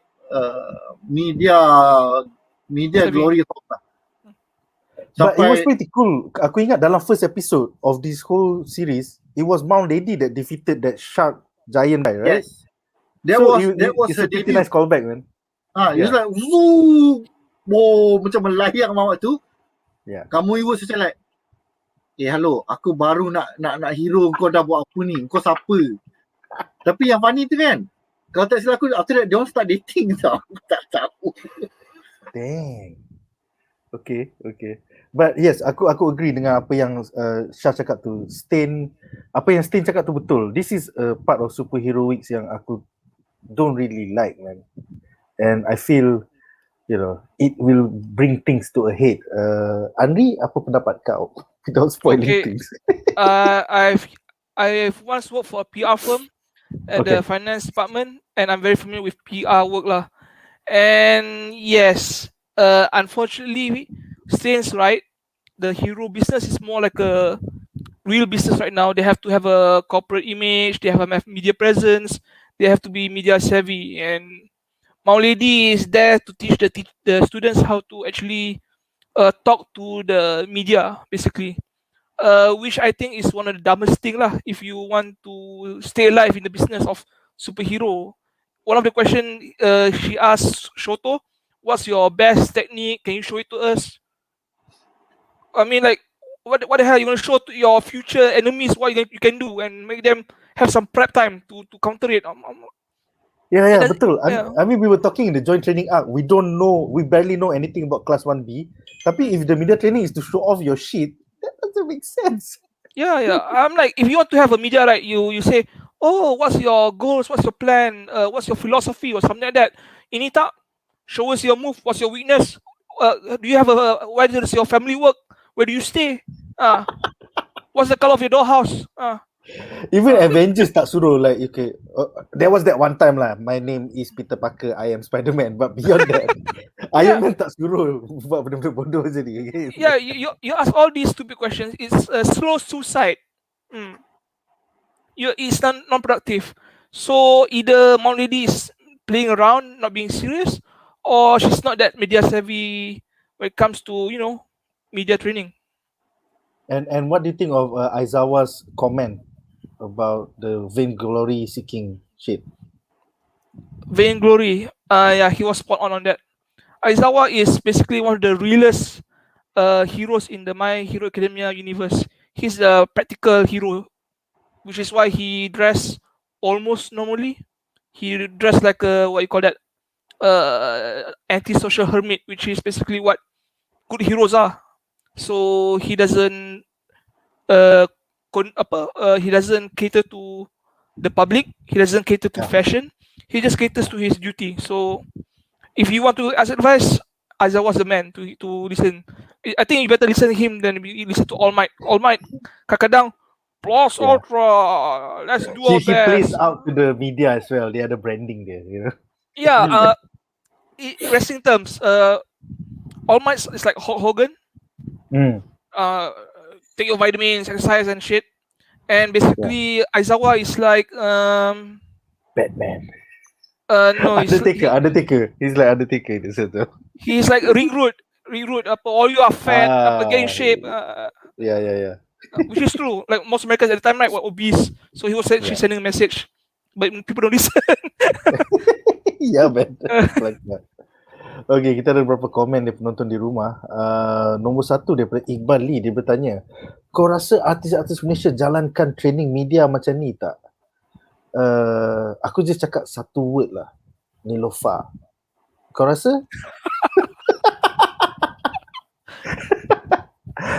media glory hog lah. But it was pretty cool. Aku ingat dalam first episode of this whole series, it was Mount Lady that defeated that shark giant guy, right? Yes. That was it's a pretty nice callback, man. It was like, woo, wow, macam melayang mawak tu. Yeah. Kamu ibu macam like, hello, aku baru nak hero, kau dah buat apa ni? Kau siapa? Tapi yang funny tu kan, kalau tak silap aku, after that, dia orang start dating tau. Aku tak tahu. Dang. Okay. But yes, aku agree dengan apa yang Shah cakap tu. Apa yang Stan cakap tu betul. This is a part of superheroics yang aku don't really like, man. And I feel, it will bring things to a head. Anri, apa pendapat kau? Without spoiling things. I've once worked for a PR firm at the finance department, and I'm very familiar with PR work lah. And yes, unfortunately, Stan's right. the hero business is more like a real business right now. They have to have a corporate image, they have a media presence, they have to be media savvy, and my lady is there to teach the students how to actually talk to the media, basically. Which I think is one of the dumbest thing lah. If you want to stay alive in the business of superhero, one of the question she asked Shoto, "What's your best technique? Can you show it to us?" I mean, like, what the hell you want to show to your future enemies what you can do and make them have some prep time to counter it? Yeah, betul. Yeah. I mean, we were talking in the joint training arc. We barely know anything about class 1B. Tapi if the media training is to show off your shit, that doesn't make sense. Yeah. I'm like, if you want to have a media, right, you say, oh, what's your goals? What's your plan? What's your philosophy or something like that? Ini tak, show us your move. What's your weakness? Do you have where does your family work? Where do you stay? What's the color of your doorhouse? Even Avengers tak suruh like, okay, there was that one time lah, my name is Peter Parker, I am Spider-Man, but beyond that, Iron Man tak suruh buat benda-benda bodoh je ni. Okay? Yeah, you ask all these stupid questions. It's a slow suicide. It's non-productive. So either Mount Lady is playing around, not being serious, or she's not that media savvy when it comes to, media training. And what do you think of Aizawa's comment about the vainglory seeking shit? Vainglory. Yeah, he was spot on that. Aizawa is basically one of the realest heroes in the My Hero Academia universe. He's a practical hero, which is why he dressed almost normally. He dressed like a, what you call that, antisocial hermit, which is basically what good heroes are. So he doesn't he doesn't cater to the public. He doesn't cater to fashion. He just caters to his duty. So if you want to ask advice, Aizawa's the man to listen. I think you better listen to him than you listen to All Might. All Might, kadang plus ultra. Let's do our best. She plays out to the media as well. They are the branding there, you know. Yeah. Wrestling terms, All Might is like Hulk Hogan. Take your vitamins, exercise and shit. And basically, Aizawa is like Batman. No, Undertaker. He's like Undertaker in the sense. He's like ring root. All you are fat, gain shape. Yeah. Which is true. Like most Americans at the time, right, were obese. So he was she's sending a message, but people don't listen. Yeah, man. Like that. Okay, kita ada beberapa komen dari penonton di rumah. Nombor 1 daripada Iqbal Lee, dia bertanya, kau rasa artis-artis Malaysia jalankan training media macam ni tak? Aku just cakap satu word lah, Nilofa. Kau rasa?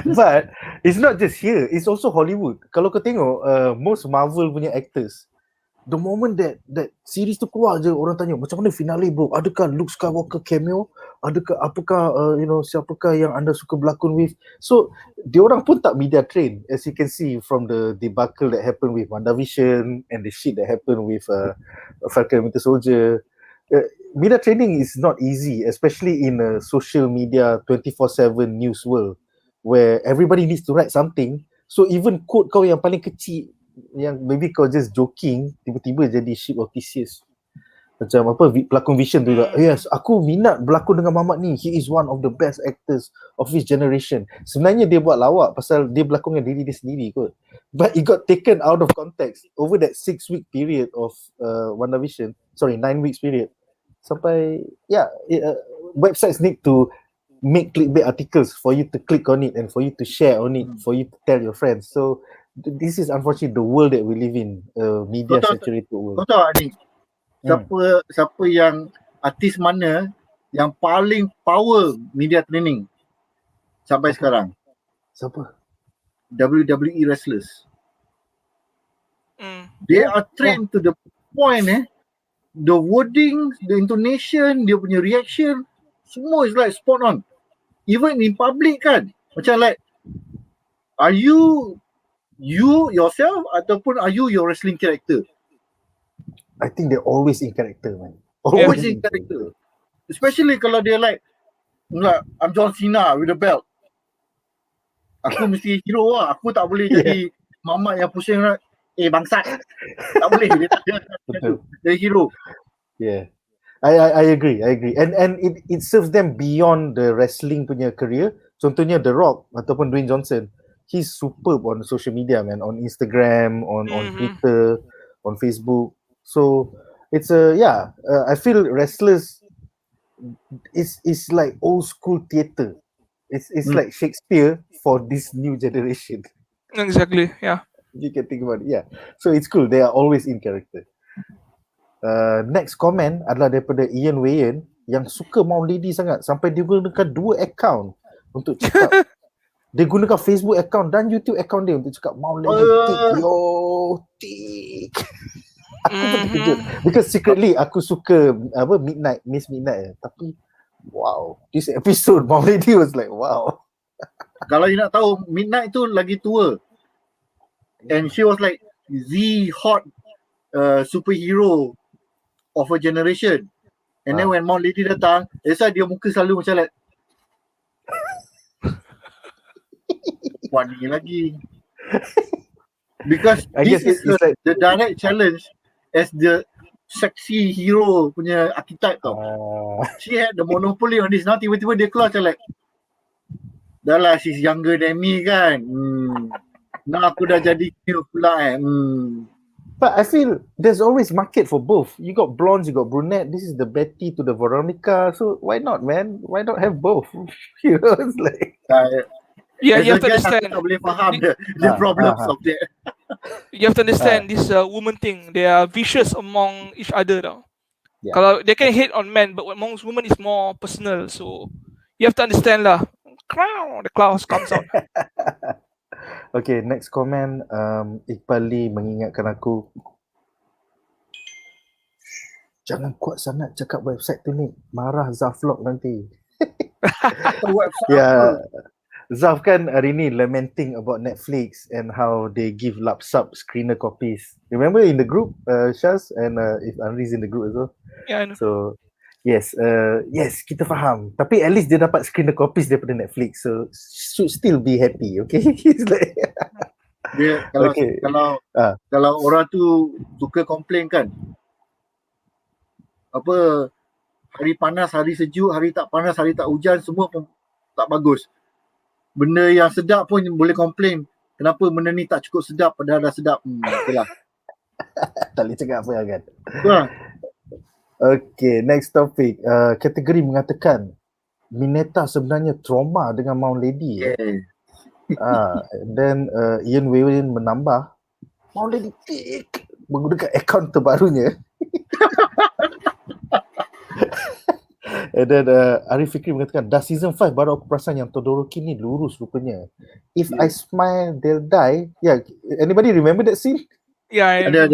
But it's not just here, it's also Hollywood. Kalau kau tengok most Marvel punya actors, the moment that series tu keluar je, orang tanya macam mana finale bro, adakah Luke Skywalker cameo, apakah siapakah yang anda suka berlakon with. So diorang pun tak media train, as you can see from the debacle that happened with WandaVision and the shit that happened with Falcon and Winter Soldier. Media training is not easy, especially in a social media 24/7 news world where everybody needs to write something. So even quote kau yang paling kecil, yang maybe kau just joking, tiba-tiba jadi ship of thesis. Macam apa, pelakon Vision tu lah, yes, aku minat berlakon dengan Mamat ni, he is one of the best actors of his generation. Sebenarnya dia buat lawak pasal dia berlakon dengan diri dia sendiri kot, but it got taken out of context over that 6-week period of WandaVision, 9 weeks period. Sampai websites need to make clickbait articles for you to click on it and for you to share on it, for you to tell your friends. So this is unfortunately the world that we live in, media saturated world. Kau tahu ni, siapa yang artis mana yang paling power media training sampai sekarang? Siapa? WWE wrestlers. They are trained to the point the wording, the intonation, dia punya reaction, semua is like spot on. Even in public kan, macam like, are you yourself ataupun are you your wrestling character? I think they're always in character, man. Always in character. Especially kalau dia like I'm John Cena with a belt. Aku mesti hero lah. Aku tak boleh jadi mamat yang pusing lah. Bangsat. Tak boleh. Dia hero. Yeah. I agree. And it serves them beyond the wrestling punya career. Contohnya The Rock ataupun Dwayne Johnson. He's superb on social media, man. On Instagram, on Twitter, on Facebook. So it's I feel wrestlers is like old school theatre. It's like Shakespeare for this new generation. Exactly, yeah. You can think about it. Yeah. So it's cool. They are always in character. Next comment adalah daripada Ian Wayan yang suka Mount Lady sangat sampai dia gunakan 2 account untuk cakap. Dia gunakan Facebook account dan YouTube account dia untuk cakap Mount Lady tick yo tick. Aku pun terkejut because secretly aku suka Miss Midnight tapi wow, this episode Mount Lady was like wow. Kalau you nak tahu, Midnight tu lagi tua and she was like the hot superhero of a generation. And then when Mount Lady datang, that's why dia muka selalu macam like wah ni lagi. Because this is the direct challenge as the sexy hero punya archetype tau. She had the monopoly on this. Now tiba-tiba dia keluar macam like dah lah, she's younger than me kan. Now aku dah jadi cute pula But I feel there's always market for both. You got blondes, you got brunette. This is the Betty to the Veronica. So why not, man? Why not have both? You know, it's like you have to understand. Tak boleh faham the problems of that. You have to understand this woman thing. They are vicious among each other tau. Yeah. Kalau they can hate on men, but amongst women is more personal. So you have to understand lah. The claws comes out. Okay, next comment. Iqbal Lee mengingatkan aku, jangan kuat sangat cakap website tu ni, marah Zaflog nanti. Yeah, Zaf kan hari ni lamenting about Netflix and how they give lapsap screener copies. Remember in the group, Shaz, and if Anri's in the group as well. Yeah, I know. So yes, kita faham. Tapi at least dia dapat screener copies daripada Netflix, so should still be happy, okay? It's like dia kalau orang tu suka komplain kan, apa hari panas, hari sejuk, hari tak panas, hari tak hujan, semua pun tak bagus. Benda yang sedap pun boleh komplain. Kenapa benda ni tak cukup sedap padahal dah sedap? Itulah. Tak boleh cakap apa kan? Okay, next topic. Kategori mengatakan Mineta sebenarnya trauma dengan Mount Lady. Then Ian Wayan menambah Mount Lady tick menggunakan akaun terbarunya. And then Arif Fikri mengatakan dah season 5 baru aku perasan yang Todoroki ni lurus rupanya. If I smile they'll die. Yeah, anybody remember that scene? Yeah, ada.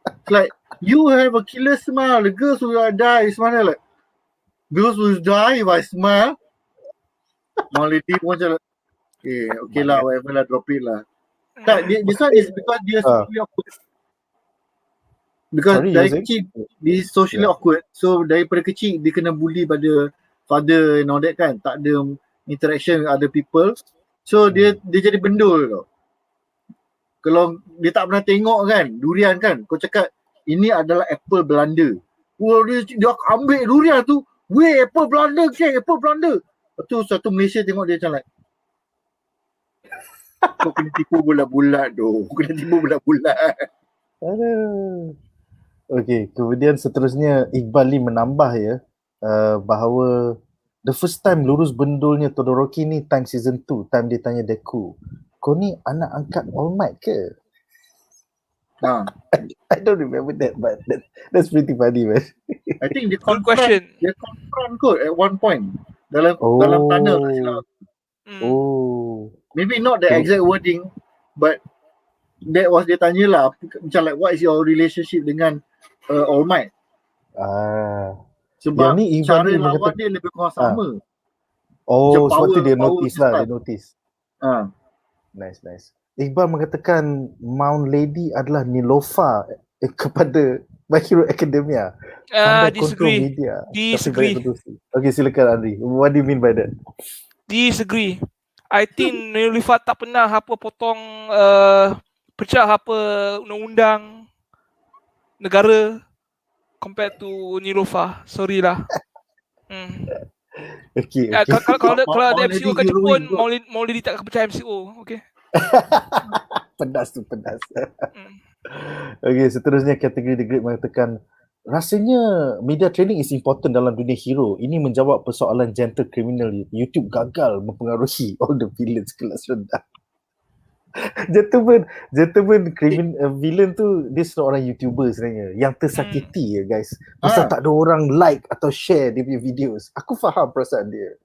It's like you have a killer smile. The girls will die. Smile like girls will die if I smile. Mount Lady pun macam like, okay lah, whatever lah, drop it lah. Tak, this one is because dia socially awkward. Because dari kecil dia socially awkward. So daripada kecil dia kena bully pada father and all that kan. Tak ada interaction with other people. So dia jadi bendul tau. Kalau dia tak pernah tengok kan durian kan, kau cakap ini adalah apple Belanda. Wah, dia ambil durian tu, weh apple Belanda ke, apple Belanda. Lepas tu satu Malaysia tengok dia macam like, kau kena tipu bulat-bulat tu. Kena tipu bulat-bulat. Okay, kemudian seterusnya Iqbal Lee menambah bahawa the first time lurus bendulnya Todoroki ni time season 2, time dia tanya DEKU, kau ni anak angkat All Might ke? I don't remember that, but that's pretty funny, man. I think dia confront kot at one point dalam tanah tak silap. Maybe not the exact wording, but that was dia tanya lah, macam like what is your relationship dengan All Might? Sebab cara lawan dia lebih kurang sama. Sebab tu dia notice lah, dia notice. Nice. Iqbal mengatakan Mount Lady adalah Nilofa kepada My Hero Academia. Disagree. Okay, silakan Anri. What do you mean by that? Disagree. I think Nilufar tak pernah apa potong pecah apa undang-undang negara compared to Nilufar. Sorry lah. Okay. Kalau ada Maulidi MCO kat heroin Jepun, kot. Maulidi tak akan pecah MCO. Okay. Pedas. Okay, seterusnya kategori The Great mengatakan, rasanya media training is important dalam dunia hero. Ini menjawab persoalan gentle criminal. YouTube gagal mempengaruhi all the villains kelas rendah. Gentleman villain tu dia seorang YouTuber sebenarnya yang tersakiti ya guys. Pasal tak ada orang like atau share dia punya videos. Aku faham perasaan dia.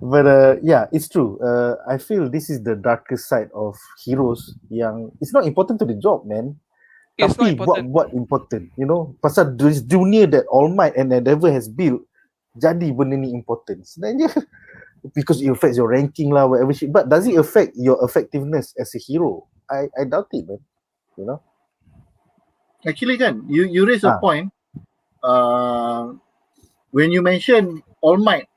But yeah, it's true. I feel this is the darker side of heroes yang it's not important to the job, man. It's Tapi what important, you know? Pasal dunia that All Might and Endeavor has built, jadi benda ni important. Sebenarnya because it affects your ranking lah, whatever shit. But does it affect your effectiveness as a hero? I doubt it, man. You know? Actually kan, you raise a point. When you mention All Might,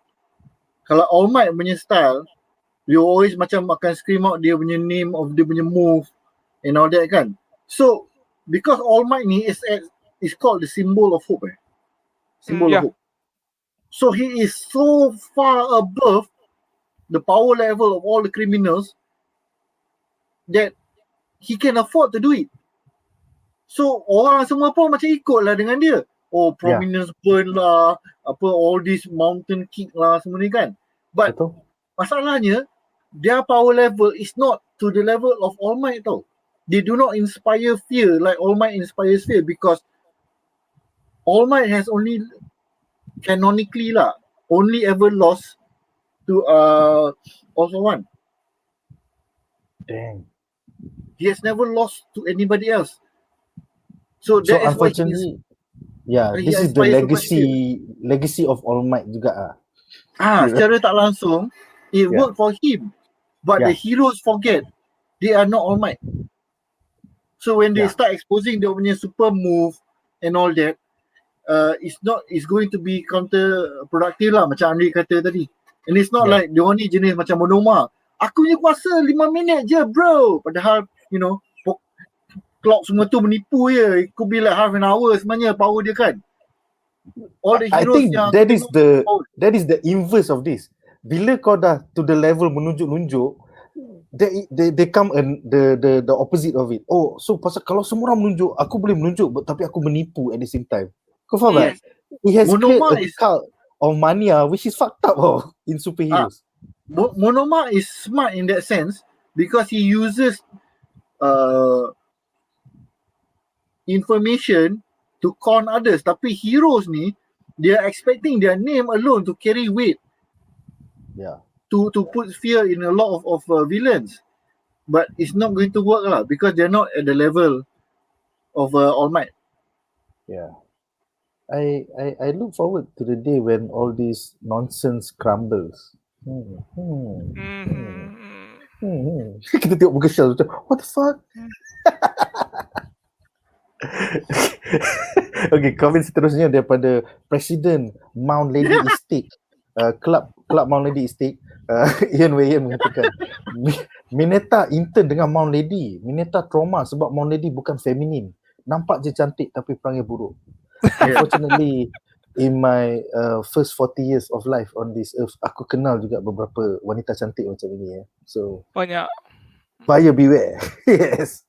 kalau All Might punya style, you always macam akan scream out dia punya name of dia punya move and all that kan. So because All Might ni is called the symbol of hope. Symbol of hope. So he is so far above the power level of all the criminals that he can afford to do it. So orang semua pun macam ikut lah dengan dia. Oh, prominence burn lah, apa all this mountain kick lah semua ni kan. But masalahnya their power level is not to the level of All Might tau. They do not inspire fear like All Might inspires fear, because All Might has only canonically lah only ever lost to also one. Dang. He has never lost to anybody else. So that is unfortunately, this is the legacy of All Might juga secara tak langsung it worked for him, but the heroes forget they are not All Might. So when they start exposing their punya super move and all that, it's going to be counterproductive lah, macam Anri kata tadi. And it's not like dia ni jenis macam monoma. Aku punya kuasa 5 minit je bro. Padahal you know clock semua tu menipu je. It could be like half an hour sebenarnya power dia kan. All the heroes I think that is the inverse of this. Bila kau dah to the level menunjuk-nunjuk, they come the opposite of it. Oh, so pasal kalau semua orang menunjuk, aku boleh menunjuk tapi aku menipu at the same time. Kau faham tak? It has created a cult of mania which is fucked up in superheroes. Monoma is smart in that sense because he uses information to con others. Tapi heroes ni, they are expecting their name alone to carry weight. To put fear in a lot of villains. But it's not going to work lah because they're not at the level of All Might. I look forward to the day when all this nonsense crumbles. Kita tengok muka Shell macam, what the fuck? Okay, komen seterusnya daripada Presiden Mount Lady Estate, Club Mount Lady Estate, Ian Wayan mengatakan, Mineta intern dengan Mount Lady. Mineta trauma sebab Mount Lady bukan feminin. Nampak je cantik tapi perangai buruk. Unfortunately, in my first 40 years of life on this earth, aku kenal juga beberapa wanita cantik macam ini. So banyak. Buyer beware. Yes.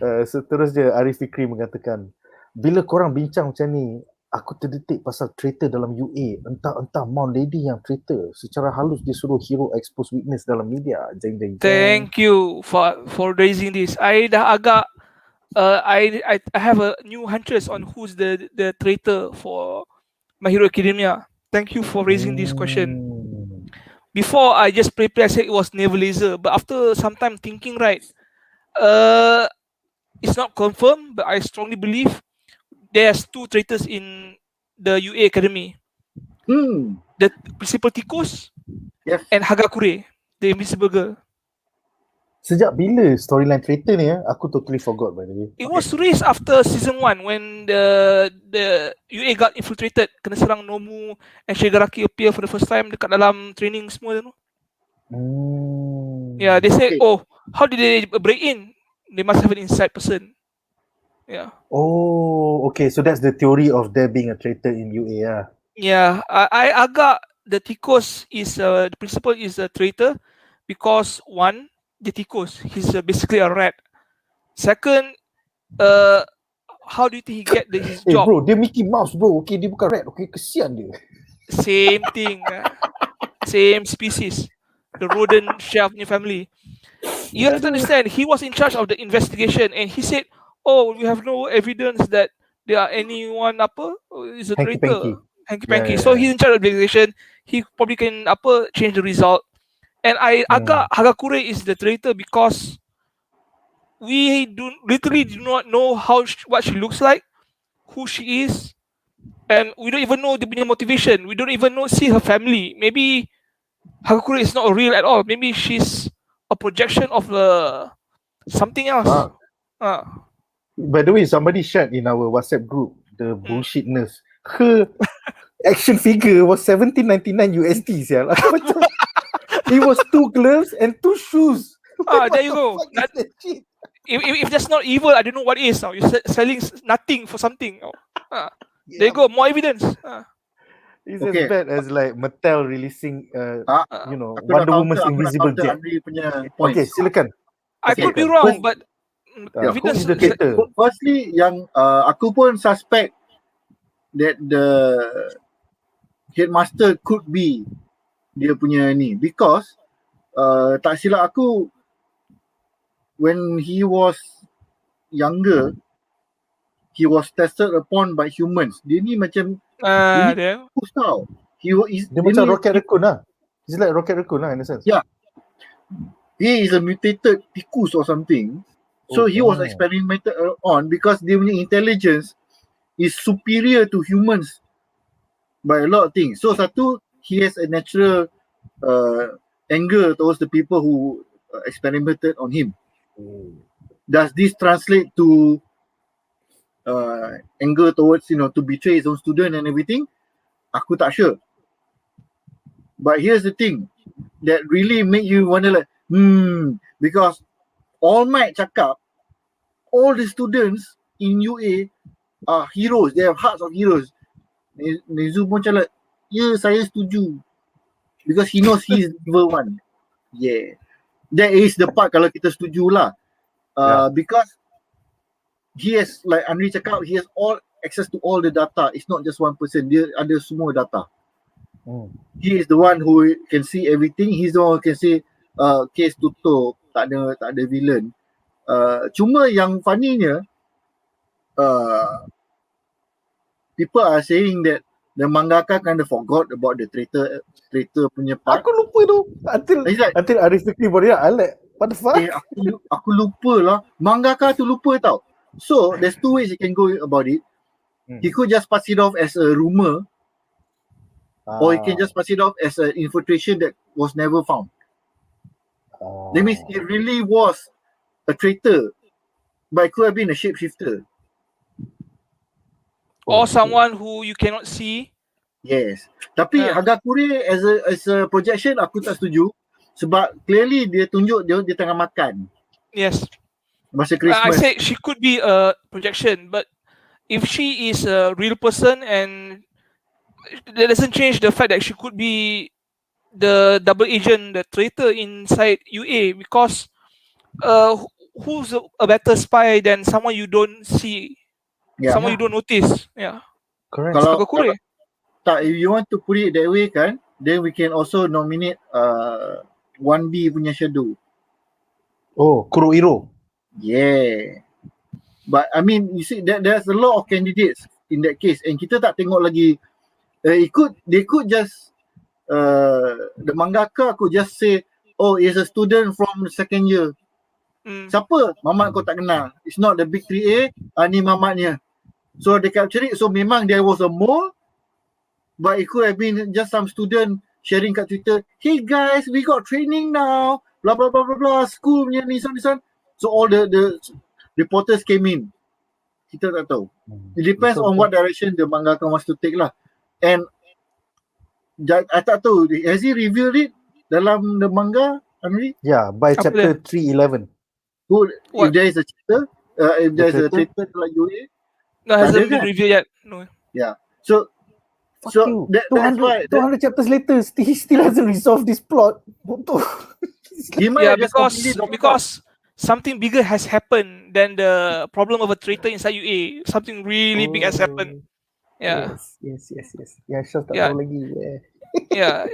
Seterusnya Arif Fikri mengatakan, bila korang bincang macam ni, aku terdetik pasal traitor dalam UA. Entah Mount Lady yang traitor. Secara halus dia suruh hero expose weakness dalam media. Thank you for raising this. I dah agak I have a new hunches on who's the traitor for My Hero Academia. Thank you for raising this question. Before I just prepare, I said it was Naval Laser, but after some time thinking, right, it's not confirmed, but I strongly believe there's 2 traitors in the UA Academy. The Principal Tikus and Hagakure, the Invisible Girl. Sejak bila storyline traitor ni aku totally forgot by the way. It was raised after season 1 when the UA got infiltrated, kena serang Nomu and Shigaraki appear for the first time dekat dalam training semua tu. Yeah, they say, oh, how did they break in? They must have an inside person. Yeah. Oh, okay. So that's the theory of there being a traitor in UA lah. Yeah, I agak the tikus is the principal is a traitor because one, the tikus, he's basically a rat. Second, how do you think he get his job? Bro, dia Mickey Mouse bro. Okay, dia bukan rat. Okay, kesian dia. Same thing. Same species. The rodent share punya family. You have to understand, he was in charge of the investigation and he said, oh, we have no evidence that there are anyone is a traitor. Hanky-panky. Yeah. So he's in charge of the investigation. He probably can change the result. And agak Hagakure is the traitor because we literally do not know what she looks like, who she is, and we don't even know the motivation. We don't even see her family. Maybe Hagakure is not real at all. Maybe she's a projection of something else. By the way, somebody shared in our WhatsApp group the bullshitness. Her action figure was $17.99 USD. It was 2 gloves and 2 shoes. There you go. If that's not evil, I don't know what is. You're selling nothing for something. There you go. More evidence. It's as bad as like Mattel releasing, Wonder Woman's invisible jet. Okay, silakan. I could be wrong, but evidence. Who is the traitor? Firstly, yang aku pun suspect that the headmaster could be dia punya ni because tak silap aku when he was younger he was tested upon by humans. Dia ni macam dia tau. Dia macam Rocket Raccoon lah. He's like Rocket Raccoon lah in a sense. Yeah. He is a mutated tikus or something. So he was experimented on because dia punya intelligence is superior to humans by a lot of things. So satu, he has a natural anger towards the people who experimented on him. Does this translate to anger towards, to betray his own student and everything? Aku tak sure. But here's the thing that really make you wonder like, because All Might cakap all the students in UA are heroes. They have hearts of heroes. Nadzru pun macam like, saya setuju. Because he knows he is the evil one. Yeah. That is the part kalau kita setuju lah. Because he has, like Anri cakap, he has all access to all the data. It's not just one person. Dia ada semua data. He is the one who can see everything. He's the one who can say case tutup, tak ada villain. Cuma yang funny-nya, people are saying that the mangaka kind of forgot about the traitor punya part. Aku lupa tu. Until Arif Fikri brought it up. I like, what the fuck? Aku lupa lah. Mangaka tu lupa tau. So, there's two ways you can go about it. He could just pass it off as a rumor, or he can just pass it off as an infiltration that was never found. That means it really was a traitor, but it could have been a shapeshifter. Or someone who you cannot see. Yes. Tapi Hagakure as a projection aku tak setuju sebab clearly dia tunjuk dia tengah makan. Yes. Masa Christmas. I say she could be a projection, but if she is a real person and that doesn't change the fact that she could be the double agent, the traitor inside UA, because who's a better spy than someone you don't see? Someone you don't notice. Yeah. Correct. Kalau if you want to put it that way kan, then we can also nominate 1B punya shadow. Oh, Kurohiro. Yeah. But I mean, you see there's a lot of candidates in that case and kita tak tengok lagi they could just the mangaka could just say, oh, he's a student from the second year. Siapa? Mamat kau tak kenal. It's not the big 3A, ni mamatnya. So they capture it. So memang there was a mole, but it could have been just some student sharing kat Twitter, hey guys, we got training now. blah blah blah blah blah, school punya ni son. So all the reporters came in. Kita tak tahu. It depends on what direction the mangaka wants to take lah. And I tak tahu, has he revealed it dalam the manga, Anri? Yeah, by chapter 311. If there is a chapter, if there's a chapter like UA, no, hasn't been revealed yet. No. Yeah. So you. that's why 200 chapters later, he still hasn't resolved this plot. he might have just because something bigger has happened than the problem of a traitor inside UA. Something really big has happened. Yeah. Yes. Yeah, Shaz tak tahu lagi. Yeah.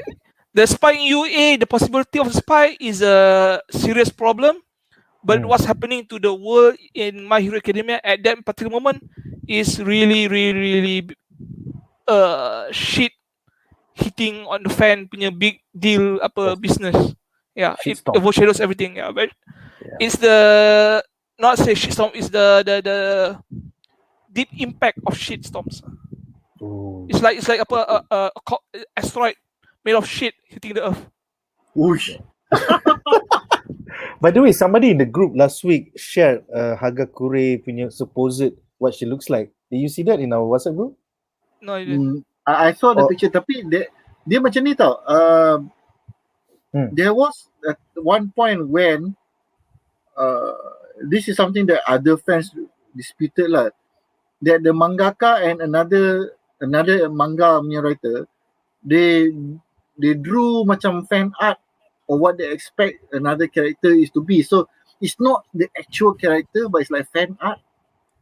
The spy in UA, the possibility of spy is a serious problem. But what's happening to the world in My Hero Academia at that particular moment is really shit hitting on the fan punya big deal business. Yeah, it overshadows everything. Yeah, but it's the not say shitstorm, it's the deep impact of shitstorms. It's like a asteroid made of shit hitting the earth. Whoosh. By the way, somebody in the group last week shared Hagakure punya supposed what she looks like. Did you see that in our WhatsApp group? No, I didn't. I saw the picture, tapi dia macam ni tau. There was at one point when this is something that other fans disputed lah, that the mangaka and another manga punya writer, they drew macam fan art or what they expect another character is to be. So it's not the actual character, but it's like fan art.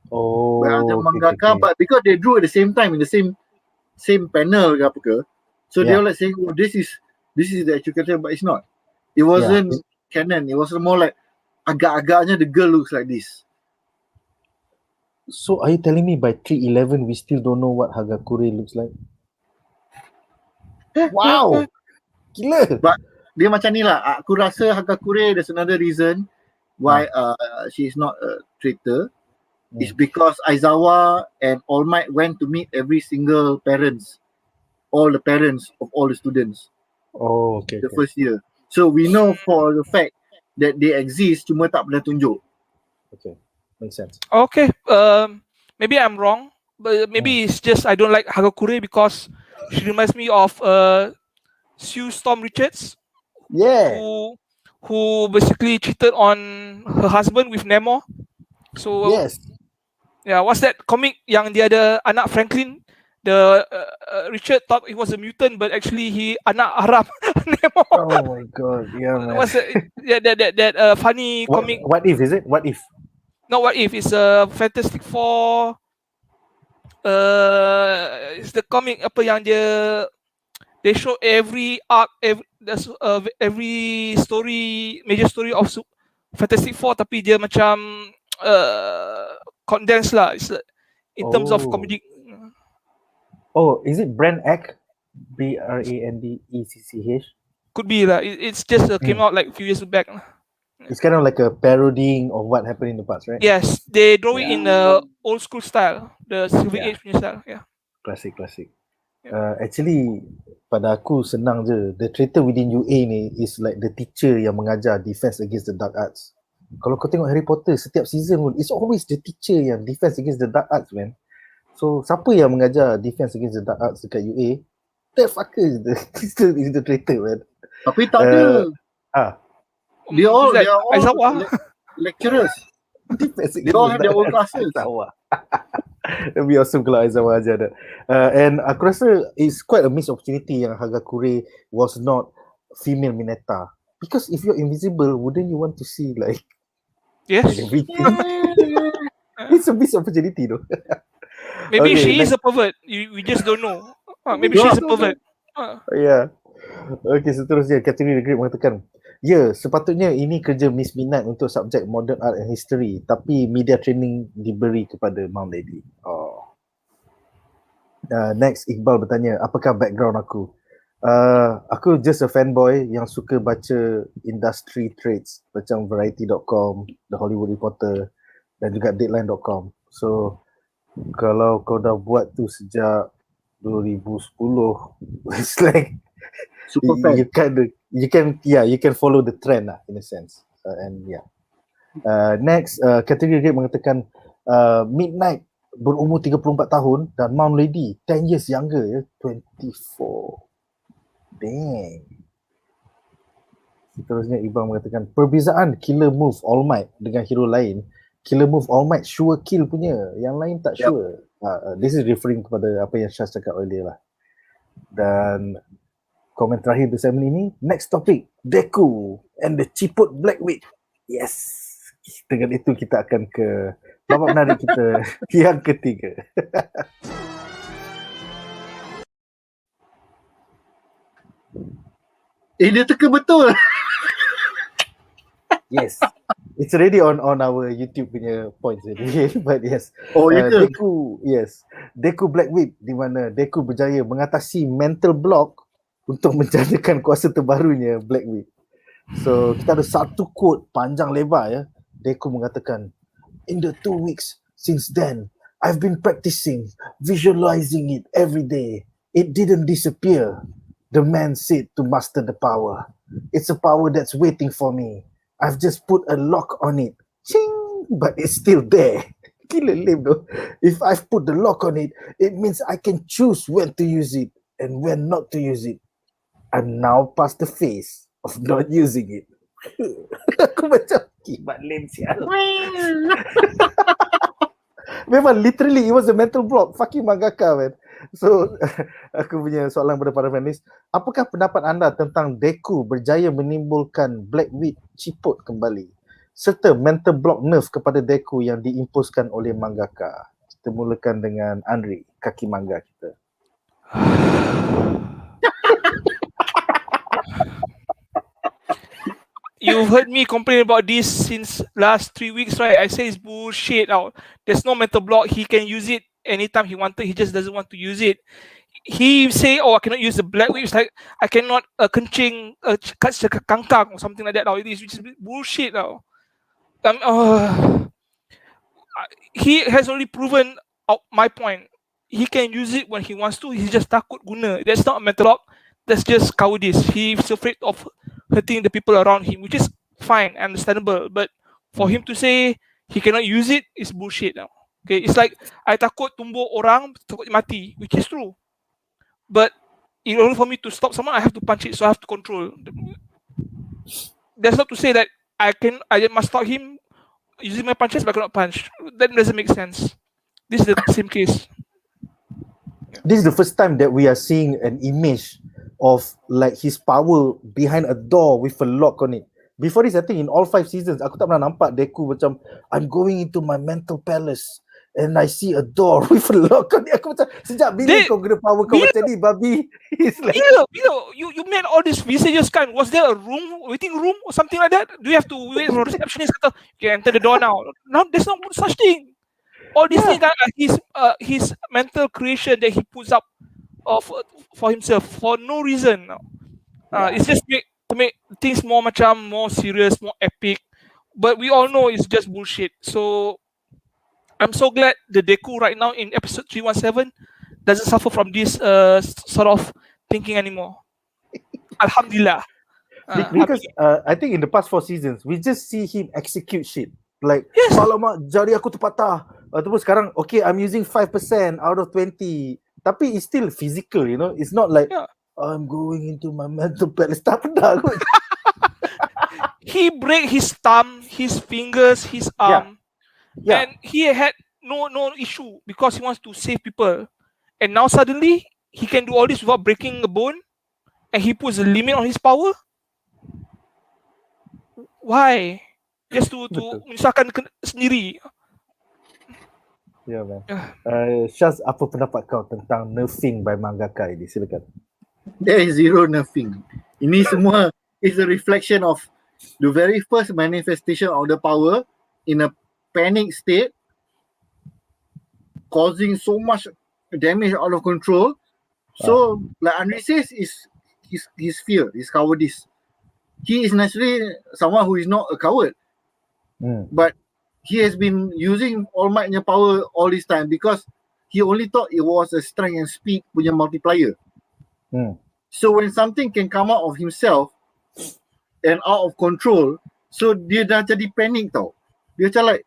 By other mangaka, but because they drew at the same time in the same panel ke apa ke, so they were like saying, oh, this is the actual character, but it's not. It wasn't canon. It was more like agak-agaknya the girl looks like this. So are you telling me by 311 we still don't know what Hagakure looks like? Wow, gila. But dia macam ni lah. Aku rasa Hagakure, there's another reason why she is not a traitor. It's because Aizawa and All Might went to meet every single all the parents of all the students. Oh, okay. The first year. So we know for the fact that they exist, cuma tak pernah tunjuk. Okay, makes sense. Okay, maybe I'm wrong, but maybe it's just I don't like Hagakure because she reminds me of Sue Storm Richards. Yeah. Who basically cheated on her husband with Nemo. So yes. Yeah, what's that comic yang dia ada anak Franklin? The Richard thought he was a mutant, but actually he anak haram Nemo. Oh my god, yeah man. What's that? Yeah, that funny comic. What if is it? What if? Not what if. It's a Fantastic Four. It's the comic apa yang dia. They show every arc, every story, major story of Fantastic Four, tapi dia macam condensed lah. It's in terms of comedic. Oh, is it Brand Egg? BRANDECCH? Could be lah. It's just came out like a few years back. It's kind of like a parodying of what happened in the past, right? Yes, they draw it in old school style, the Silver Age punya style. Yeah. Classic. Actually, pada aku senang je. The traitor within UA ni is like the teacher yang mengajar defense against the dark arts. Kalau kau tengok Harry Potter, setiap season pun, it's always the teacher yang defense against the dark arts, man. So, siapa yang mengajar defense against the dark arts dekat UA? That fucker is the traitor, man. Tapi tak ada. They all lecturers. They all have their own classes. It'd be awesome kalau Aizawa ajar that. And aku rasa it's quite a missed opportunity yang Hagakure was not female Mineta. Because if you're invisible, wouldn't you want to see like everything? It's a missed opportunity though. Maybe she is a pervert. We just don't know. Maybe she's a pervert. Yeah. Okay, seterusnya kategori The Great mengatakan, sepatutnya ini kerja Miss Minat untuk subjek Modern Art and History, tapi media training diberi kepada Mom Lady. Next, Iqbal bertanya, apakah background aku? Aku just a fanboy yang suka baca industry trades macam Variety.com, The Hollywood Reporter dan juga Deadline.com. So, kalau kau dah buat tu sejak 2010, it's like super fan. You can follow the trend lah in a sense. Next, kategori dia mengatakan Midnight berumur 34 tahun dan Mount Lady 10 years younger ya, 24. Damn. Seterusnya Ibang mengatakan perbezaan Killer Move All Might dengan hero lain. Killer Move All Might sure kill punya, yang lain tak sure. This is referring kepada apa yang Shaz cakap earlier lah. Dan komen terakhir di segmen ini, next topic, DEKU and the Ciput Black Witch. Yes. Dengan itu kita akan ke babak menarik kita yang ketiga. Dia teka betul. Yes. It's already on our YouTube punya points already. But yes. Oh, ya ke? DEKU, yes. DEKU Black Witch di mana DEKU berjaya mengatasi mental block untuk menjadikan kuasa terbarunya Black Witch. So, kita ada satu quote panjang lebar ya. DEKU mengatakan, in the 2 weeks since then, I've been practicing, visualizing it every day. It didn't disappear. The man said to master the power. It's a power that's waiting for me. I've just put a lock on it. Ching! But it's still there. Gila lame though. If I've put the lock on it, it means I can choose when to use it and when not to use it. I'm now past the phase of not using it. Aku macam kibat lame sial. Memang literally it was a mental block. Fucking mangaka man. So aku punya soalan kepada para panelis, apakah pendapat anda tentang DEKU berjaya menimbulkan Black Witch Ciput kembali serta mental block nerf kepada DEKU yang diimpuskan oleh mangaka? Kita mulakan dengan Anri, kaki manga kita. You've heard me complain about this since last 3 weeks, right? I say it's bullshit out. There's no mental block. He can use it anytime he wanted. He just doesn't want to use it. He say, oh, I cannot use the Black Witch. Like, I cannot kencing, cut kangkang or something like that. It is, which is bullshit now. He has already proven out my point. He can use it when he wants to. He's just takut guna. That's not a mental block. That's just cowardice. He's afraid of hurting the people around him, which is fine, understandable. But for him to say he cannot use it is bullshit now. Okay, it's like I takut tumbuk orang, takut mati, which is true. But in order for me to stop someone, I have to punch it, so I have to control. That's not to say that I must stop him using my punches, but I cannot punch. That doesn't make sense. This is the same case. This is the first time that we are seeing an image of like his power behind a door with a lock on it. Before this, I think in all 5 seasons, aku tak pernah nampak DEKU macam I'm going into my mental palace and I see a door with a lock on it. Aku macam sejak bila kau guna power kau macam ni, babi? It's like You made all these messages kan. Was there a waiting room or something like that? Do you have to wait for receptionist kata, you can enter the door now? No, there's no such thing. All these things are his mental creation that he puts up for himself for no reason. It's just to make things more serious, more epic. But we all know it's just bullshit. So I'm so glad the DEKU right now in episode 317 doesn't suffer from this sort of thinking anymore. Alhamdulillah. Because I think in the past 4 seasons we just see him execute shit. Like, alamak, jari aku terpatah. Ataupun sekarang, okay, I'm using 5% out of 20. Tapi it's still physical, you know. It's not like, I'm going into my mental palace. Tak pernah kot. He break his thumb, his fingers, his arm. Yeah. And he had no issue because he wants to save people. And now suddenly, he can do all this without breaking a bone. And he puts a limit on his power. Why? Just to menyusahkan sendiri. Ya, man. Shaz, apa pendapat kau tentang nerfing by mangaka ini? Silakan. There is zero nerfing. Ini semua is a reflection of the very first manifestation of the power in a panic state, causing so much damage out of control. So, like Anri says, is his fear, his cowardice. He is naturally someone who is not a coward. But he has been using All Might-nya power all this time because he only thought it was a strength and speed punya multiplier. So when something can come out of himself and out of control, so dia dah jadi panic tau. Dia macam like,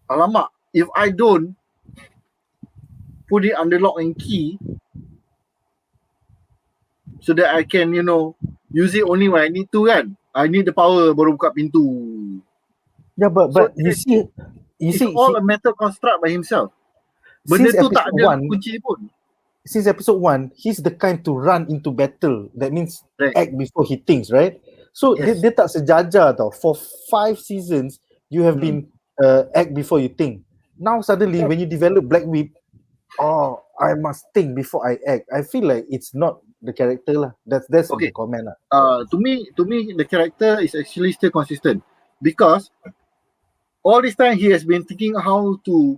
alamak, if I don't put it under lock and key so that I can, use it only when I need to kan. I need the power baru buka pintu. Yeah, but So you see, all a mental construct by himself. Benda since tu tak ada episode 1, kunci pun. since episode 1, he's the kind to run into battle. That means Right. act before he thinks, right? So Yes. dia tak sejajar tau. For 5 seasons, you have been act before you think. Now suddenly when you develop Black Whip, I must think before I act. I feel like it's not the character lah. That's Okay. the comment lah. To me, the character is actually still consistent because all this time he has been thinking how to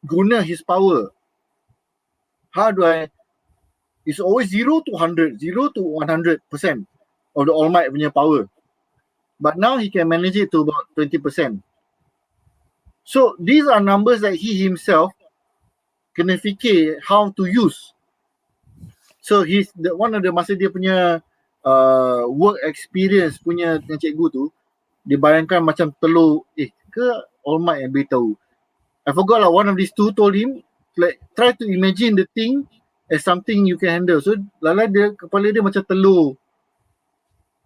guna his power. How do I? It's always 0 to 100% of the All Might punya power. But now he can manage it to about 20%. So these are numbers that he himself kena fikir how to use. So he's one of the masa dia punya work experience punya dengan cikgu tu, dia bayangkan macam telur ke All Might yang beritahu. I forgot lah, one of these two told him like try to imagine the thing as something you can handle. So lala dia, kepala dia macam telur.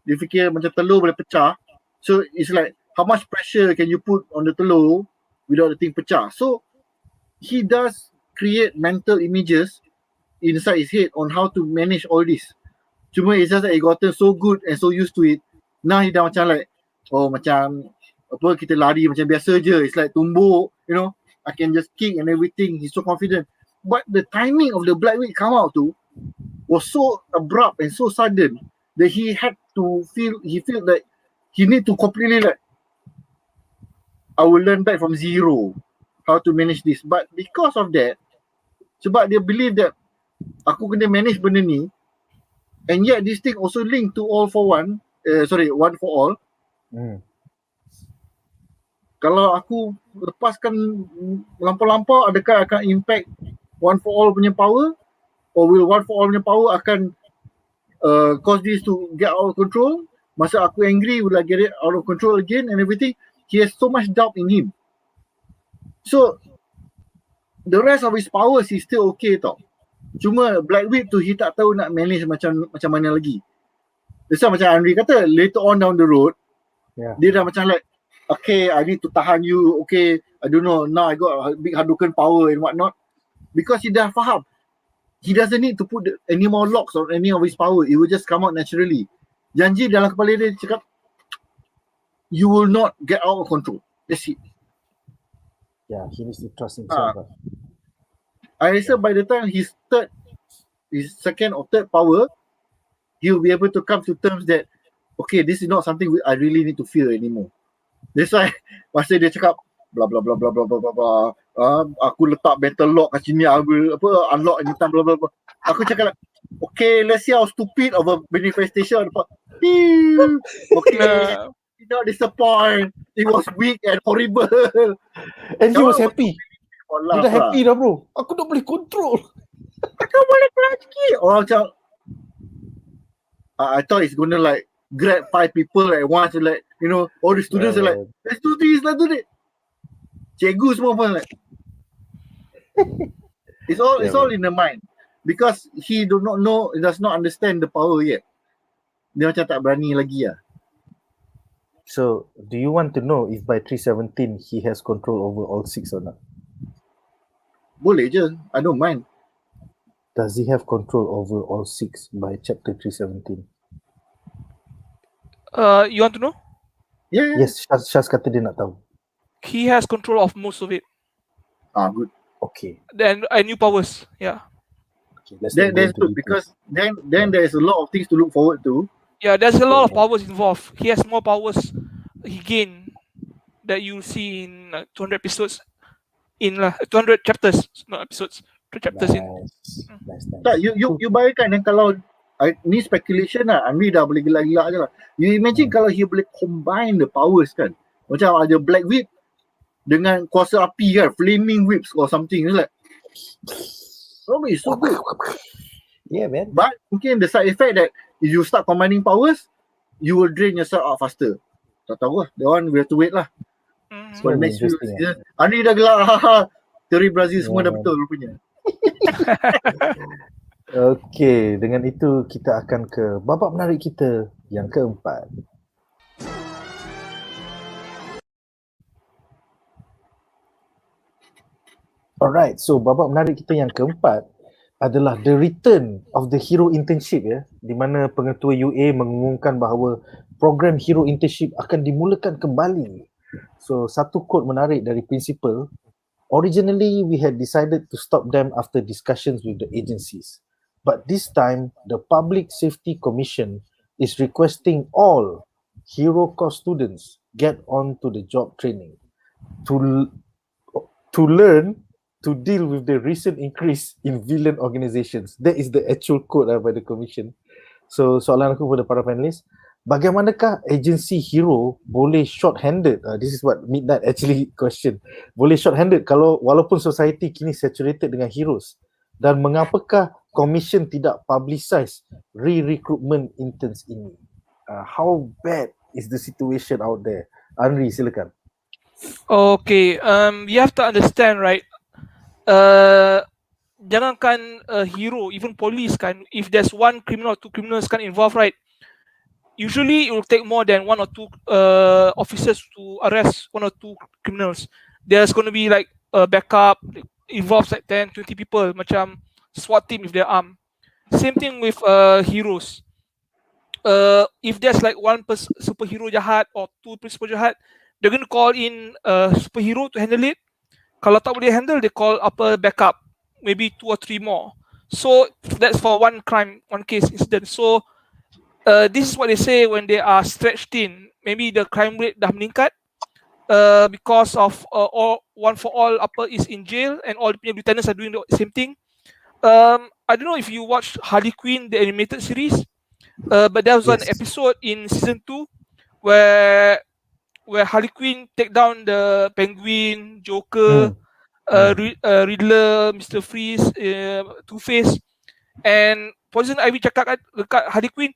Dia fikir macam telur boleh pecah. So it's like how much pressure can you put on the telur without the thing pecah. So he does create mental images inside his head on how to manage all this. Cuma it's just that he gotten so good and so used to it. Now he dah macam like, macam apa, kita lari macam biasa je. It's like tumbuk, I can just kick and everything. He's so confident. But the timing of the Black Whip come out too was so abrupt and so sudden that he felt like he need to completely like, I will learn back from zero how to manage this. But because of that, sebab dia believe that aku kena manage benda ni, and yet this thing also linked to all for one, one for all. Kalau aku lepaskan lampau-lampau, adakah akan impact one for all punya power, or will one for all punya power akan cause this to get out of control? Masa aku angry, will I get it out of control again and everything? He has so much doubt in him. So the rest of his powers is still okay tau. Cuma Black Whip tu he tak tahu nak manage macam mana lagi. That's why macam Anri kata, later on down the road, dia dah macam like, okay, I need to tahan you. Okay, I don't know, now I got a big Hadouken power and whatnot. Because he dah faham, he doesn't need to put any more locks on any of his power. It will just come out naturally. Janji dalam kepala dia cakap, you will not get out of control. That's it. Yeah, he needs to trust himself. I rasa by the time his second or third power, he'll be able to come to terms that, okay, this is not something I really need to fear anymore. That's why masa dia cakap blah blah blah blah blah blah blah, aku letak battle lock kat sini, aku unlock anytime blah blah blah. Aku cakap like, okay, let's see how stupid of a manifestation. Okay, did not disappoint. It was weak and horrible. And he was happy. Dia dah happy dah bro. Aku dah boleh control. Aku boleh keluar sikit. Orang macam, I thought it's gonna like grab 5 people at once and like, all the students are like, let's do this, let's do that. Cikgu semua pun like, it's all in the mind. Because he do not know, he does not understand the power yet. Dia macam tak berani lagi lah. So, do you want to know if by 317 he has control over all 6 or not? Boleh je, I don't mind. Does he have control over all 6 by chapter 317? You want to know? Yeah. Yes, Shaz kata dia nak tahu. He has control of most of it. Good. Okay. Then new powers. Yeah. Okay, that's good because then there's a lot of things to look forward to. Yeah, there's a lot of powers involved. He has more powers he gained that you'll see in 200 episodes, in 200 chapters, not episodes, 2 chapters nice. Tak, you bayangkan yang kalau ni speculation lah, Anri dah boleh gelak-gelak je lah. You imagine kalau he boleh combine the powers kan, macam ada Black Whip dengan kuasa api kan, flaming whips or something. It's like, it's so good. Yeah, man. But mungkin the side effect that if you start combining powers, you will drain yourself out faster. Tak tahu lah. That one we have to wait lah. For the next few season. Anri dah gelak. Teori Brazil semua dah betul rupanya. Okay, dengan itu kita akan ke babak menarik kita yang keempat. Alright, so babak menarik kita yang keempat adalah the return of the hero internship, ya, di mana pengetua UA mengumumkan bahawa program hero internship akan dimulakan kembali. So satu quote menarik dari principal, originally we had decided to stop them after discussions with the agencies, but this time the Public Safety Commission is requesting all hero course students get on to the job training to learn to deal with the recent increase in villain organizations. That is the actual quote by the commission. So soalan aku kepada para panelis, bagaimanakah agensi hero boleh short-handed? This is what Midnight actually question. Boleh short-handed kalau walaupun society kini saturated dengan heroes, dan mengapakah commission tidak publicize re-recruitment interns ini? How bad is the situation out there? Anri, silakan. Okay, you have to understand, right? Jangankan hero, even police kan, if there's one criminal or two criminals kan involved, right? Usually it will take more than one or two officers to arrest one or two criminals. There's going to be like a backup, involves like 10, 20 people, macam SWAT team if they're armed. Same thing with heroes. If there's like one superhero jahat or two principal jahat, they're going to call in a superhero to handle it. Kalau tak boleh handle, they call up a backup, maybe 2 or 3 more. So that's for one crime, one case incident. So this is what they say when they are stretched thin. Maybe the crime rate dah meningkat because of all one for all apa is in jail and all the lieutenants are doing the same thing. I don't know if you watched Harley Quinn, the animated series, but there was an episode in season 2 where Harley Quinn take down the Penguin, Joker, Riddler, Mr. Freeze, Two-Face, and Poison Ivy cakap dekat Harley Quinn,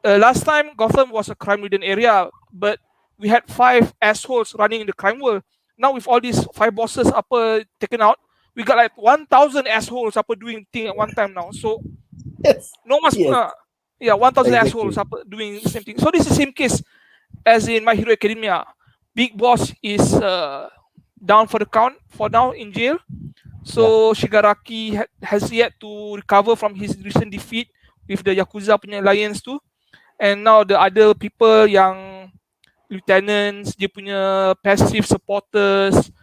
last time Gotham was a crime-ridden area, but we had 5 assholes running in the crime world. Now with all these 5 bosses apa taken out, we got like 1,000 assholes apa doing thing at one time now. So no mas, 1,000 assholes apa doing the same thing. So this is the same case as in My Hero Academia. Big Boss is down for the count for now in jail. So Shigaraki has yet to recover from his recent defeat with the Yakuza punya alliance tu. And now the other people yang lieutenants, dia punya passive supporters,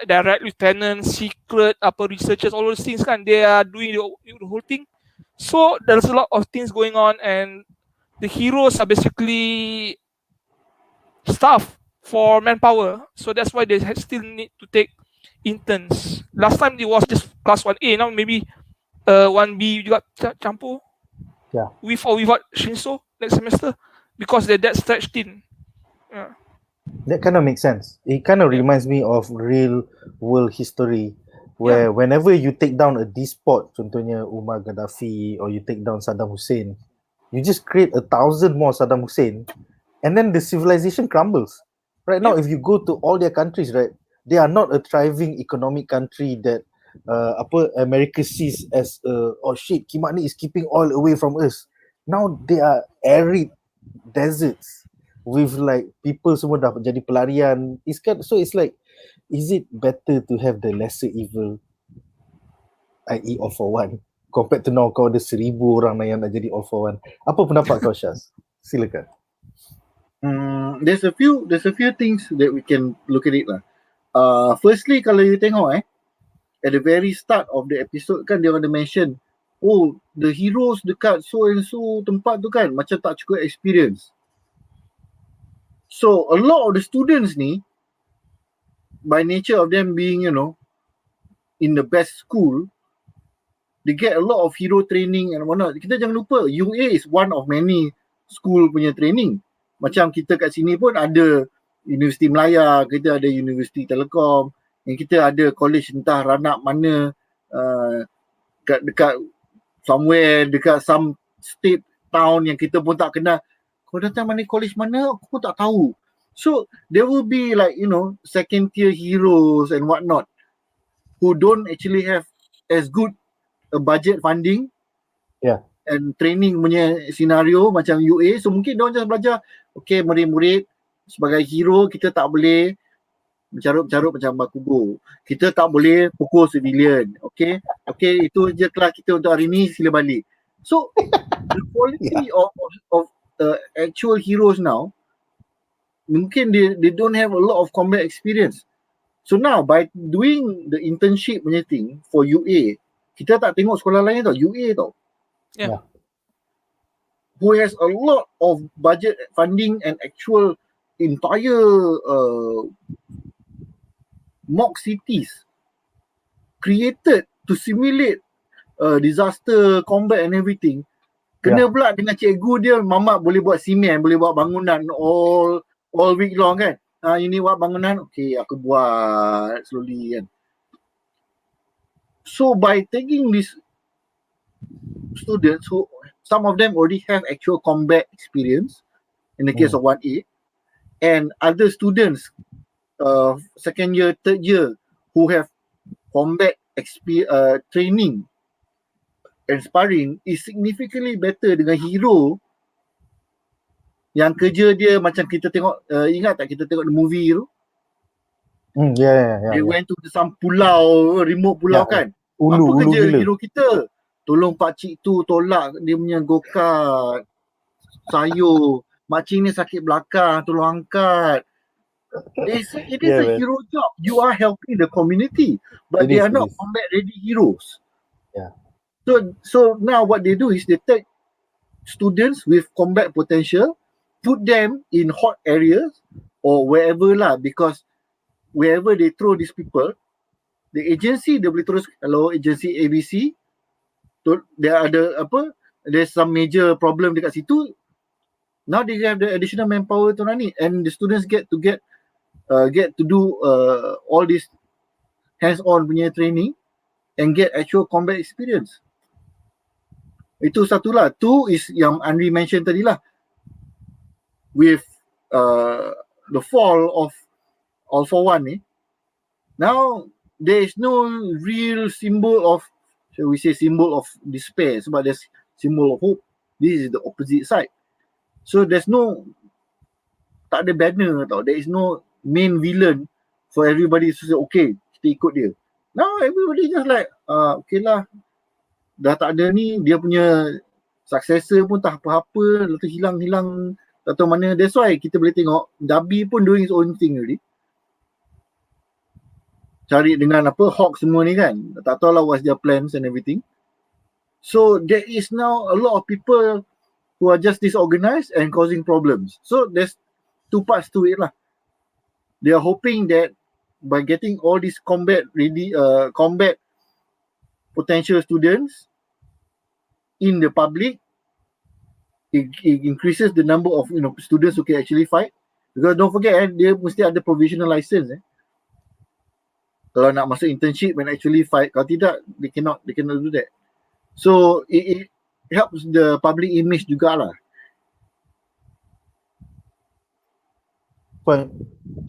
direct lieutenants, secret apa researchers, all those things kan, they are doing the whole thing. So there's a lot of things going on, and the heroes are basically staff for manpower. So that's why they still need to take interns. Last time it was just class 1A, now maybe 1B juga campur. With or without Shinso next semester, because they're that stretched in. That kind of makes sense. It kind of reminds me of real world history, where whenever you take down a despot, contohnya Umar Gaddafi, or you take down Saddam Hussein, you just create 1,000 more Saddam Hussein, and then the civilization crumbles. Right now, if you go to all their countries, right, they are not a thriving economic country that America sees as oh shit, Kimani is keeping oil away from us. Now they are arid deserts with like people semua dah jadi pelarian. So it's like, is it better to have the lesser evil, i.e. all for one, compared to now kau ada 1,000 orang yang nak jadi all for one? Apa pendapat kau, Shaz? Silakan. There's a few things that we can look at it lah. Firstly, kalau you tengok at the very start of the episode kan, dia ada mention, oh, the heroes dekat so and so tempat tu kan macam tak cukup experience. So a lot of the students ni, by nature of them being, in the best school, they get a lot of hero training and whatnot. Kita jangan lupa, UA is one of many school punya training. Macam kita kat sini pun ada Universiti Melaya, kita ada Universiti Telekom, dan kita ada college entah ranak mana dekat somewhere dekat some state town yang kita pun tak kenal. Kau datang mana college mana aku pun tak tahu. So there will be like, you know, second tier heroes and whatnot who don't actually have as good a budget funding and training punya scenario macam UA. So mungkin dia orang just belajar, okay, murid-murid sebagai hero kita tak boleh mencarut-carut macam Bakugo. Kita tak boleh pukul civilian. Okay, itu je kelas kita untuk hari ni, sila balik. So the quality of actual heroes now, mungkin they don't have a lot of combat experience. So now by doing the internship punya thing for UA, kita tak tengok sekolah lain tau, UA tau. Yeah. Who has a lot of budget funding and actual entire mock cities created to simulate disaster, combat and everything. Kena pula dengan cikgu dia, mamak boleh buat simen, boleh buat bangunan all week long kan. Ini buat bangunan, okay aku buat slowly kan. So by taking these students who some of them already have actual combat experience in the case of 1A, and other students second year, third year who have combat training and sparring is significantly better dengan hero yang kerja dia macam kita tengok, ingat tak kita tengok the movie tu? They went to some pulau, remote pulau kan. Apa kerja hero kita? Tolong pakcik tu tolak dia punya go-kart, sayur. Makcik ni sakit belakang, tolong angkat. It is a hero job. You are helping the community, but they are not combat ready heroes. So now what they do is they take students with combat potential, put them in hot areas or wherever lah, because wherever they throw these people, the agency dia boleh terus, hello agency ABC, dia ada there's some major problem dekat situ. Now they have the additional manpower to run it, and the students get to do all this hands-on punya training and get actual combat experience. Itu satu lah. Two is yang Anri mention tadi lah, with the fall of All for One ni. Now there is no real symbol of, shall we say, symbol of despair, sebab there's symbol of hope. This is the opposite side. So there's no, tak ada banner tau. There is no main villain for everybody to say, okay, kita ikut dia. Now everybody just like, okay lah, dah tak ada ni, dia punya successor pun tak apa-apa, lepas tu hilang-hilang, tak tahu mana. That's why kita boleh tengok Dabi pun doing his own thing already. Cari dengan Hawk semua ni kan, tak tahu lah what's their plans and everything. So there is now a lot of people who are just disorganized and causing problems. So there's two parts to it lah. They are hoping that by getting all these combat potential students in the public, it increases the number of students who can actually fight. Because don't forget, dia mesti ada provisional license. Kalau nak masuk internship and actually fight, kalau tidak, they cannot do that. So it helps the public image jugalah.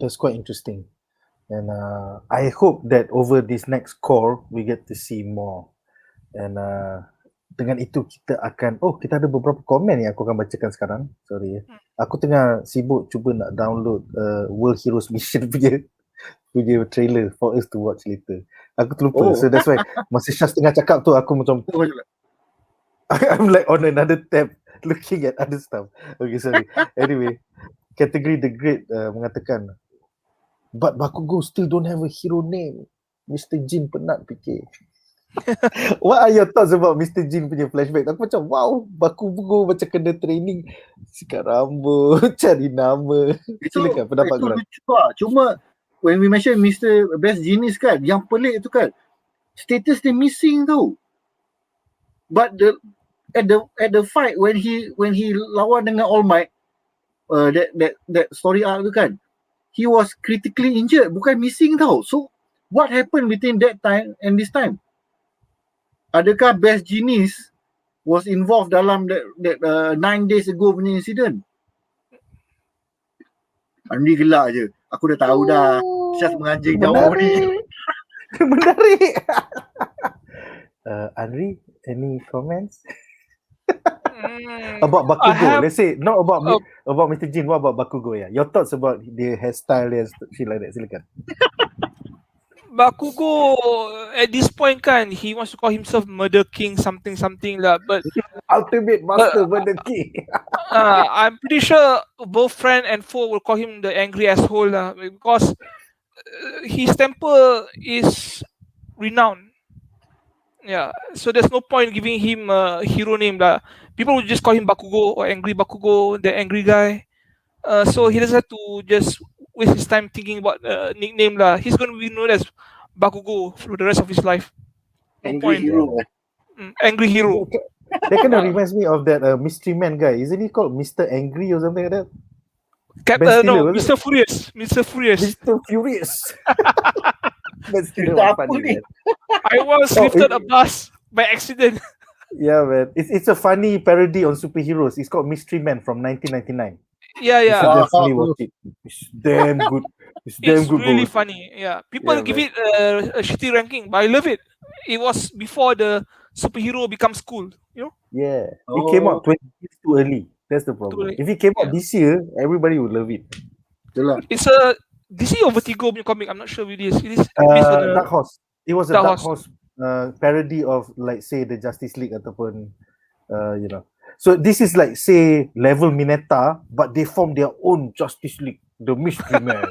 That's quite interesting. And I hope that over this next core, we get to see more. And dengan itu kita akan, kita ada beberapa komen yang aku akan bacakan sekarang. Sorry. Aku tengah sibuk cuba nak download World Heroes Mission punya trailer for us to watch later. Aku terlupa. So that's why masa Shaz tengah cakap tu aku macam I'm like on another tab looking at other stuff. Okay, sorry. Anyway, category The Great mengatakan, but Bakugo still don't have a hero name. Mr. Jin penat fikir. What are your thoughts about Mr. Jin punya flashback? Aku macam wow, Bakugo macam kena training, sikat rambut, cari nama. Silakan pendapat korang. Cuma when we mention Mr. Best Genius kan, yang pelik tu kan, status dia missing tau. But at the fight when he lawan dengan All Might, that story arc tu kan, he was critically injured, bukan missing tau. So what happened between that time and this time? Adakah Best Genius was involved dalam that 9 days ago punya incident. Anri gelak je. Aku dah tahu dah. Syaz menganjing jauh ni. Menarik. Anri, any comments? About Bakugo. Let's say not about about Mr. Jin. What about Bakugo? Yeah, your thoughts about the hairstyle and shit like that. Silakan. Bakugo at this point kan, he wants to call himself Murder King something lah, but Ultimate Master Murder King. I'm pretty sure both friend and foe will call him the angry asshole lah, because his temper is renowned. Yeah, so there's no point giving him a hero name lah. People would just call him Bakugo or Angry Bakugo, the angry guy. So he doesn't have to just waste his time thinking about nickname lah. He's going to be known as Bakugo for the rest of his life. No Angry point. hero. Angry hero. That kind of reminds me of that mystery man guy. Isn't he called Mr. Angry or something like that? No, Mr. Furious. Mr. Furious. Mr. Furious. Ben Stiller Cerita was apa funny, ni? man. I once lifted a bus by accident. Yeah, man. It's a funny parody on superheroes. It's called Mystery Man from 1999. Yeah. You should definitely watch it. It's damn good. It's damn It's good. really bro. funny. Yeah, people Yeah, give man. it a shitty ranking, but I love it. It was before the superhero becomes cool. You know? Yeah. It came out 20 years too early. That's the problem. early. If it came out Yeah. this year, everybody would love it. Itulah. It's a DC or Vertigo comic. I'm not sure if it is. It is based on a Dark Horse. It was a Dark Dark Horse parody of, like, say, the Justice League ataupun you know. So this is like, say, level Mineta, but they form their own Justice League, the Mystery Man.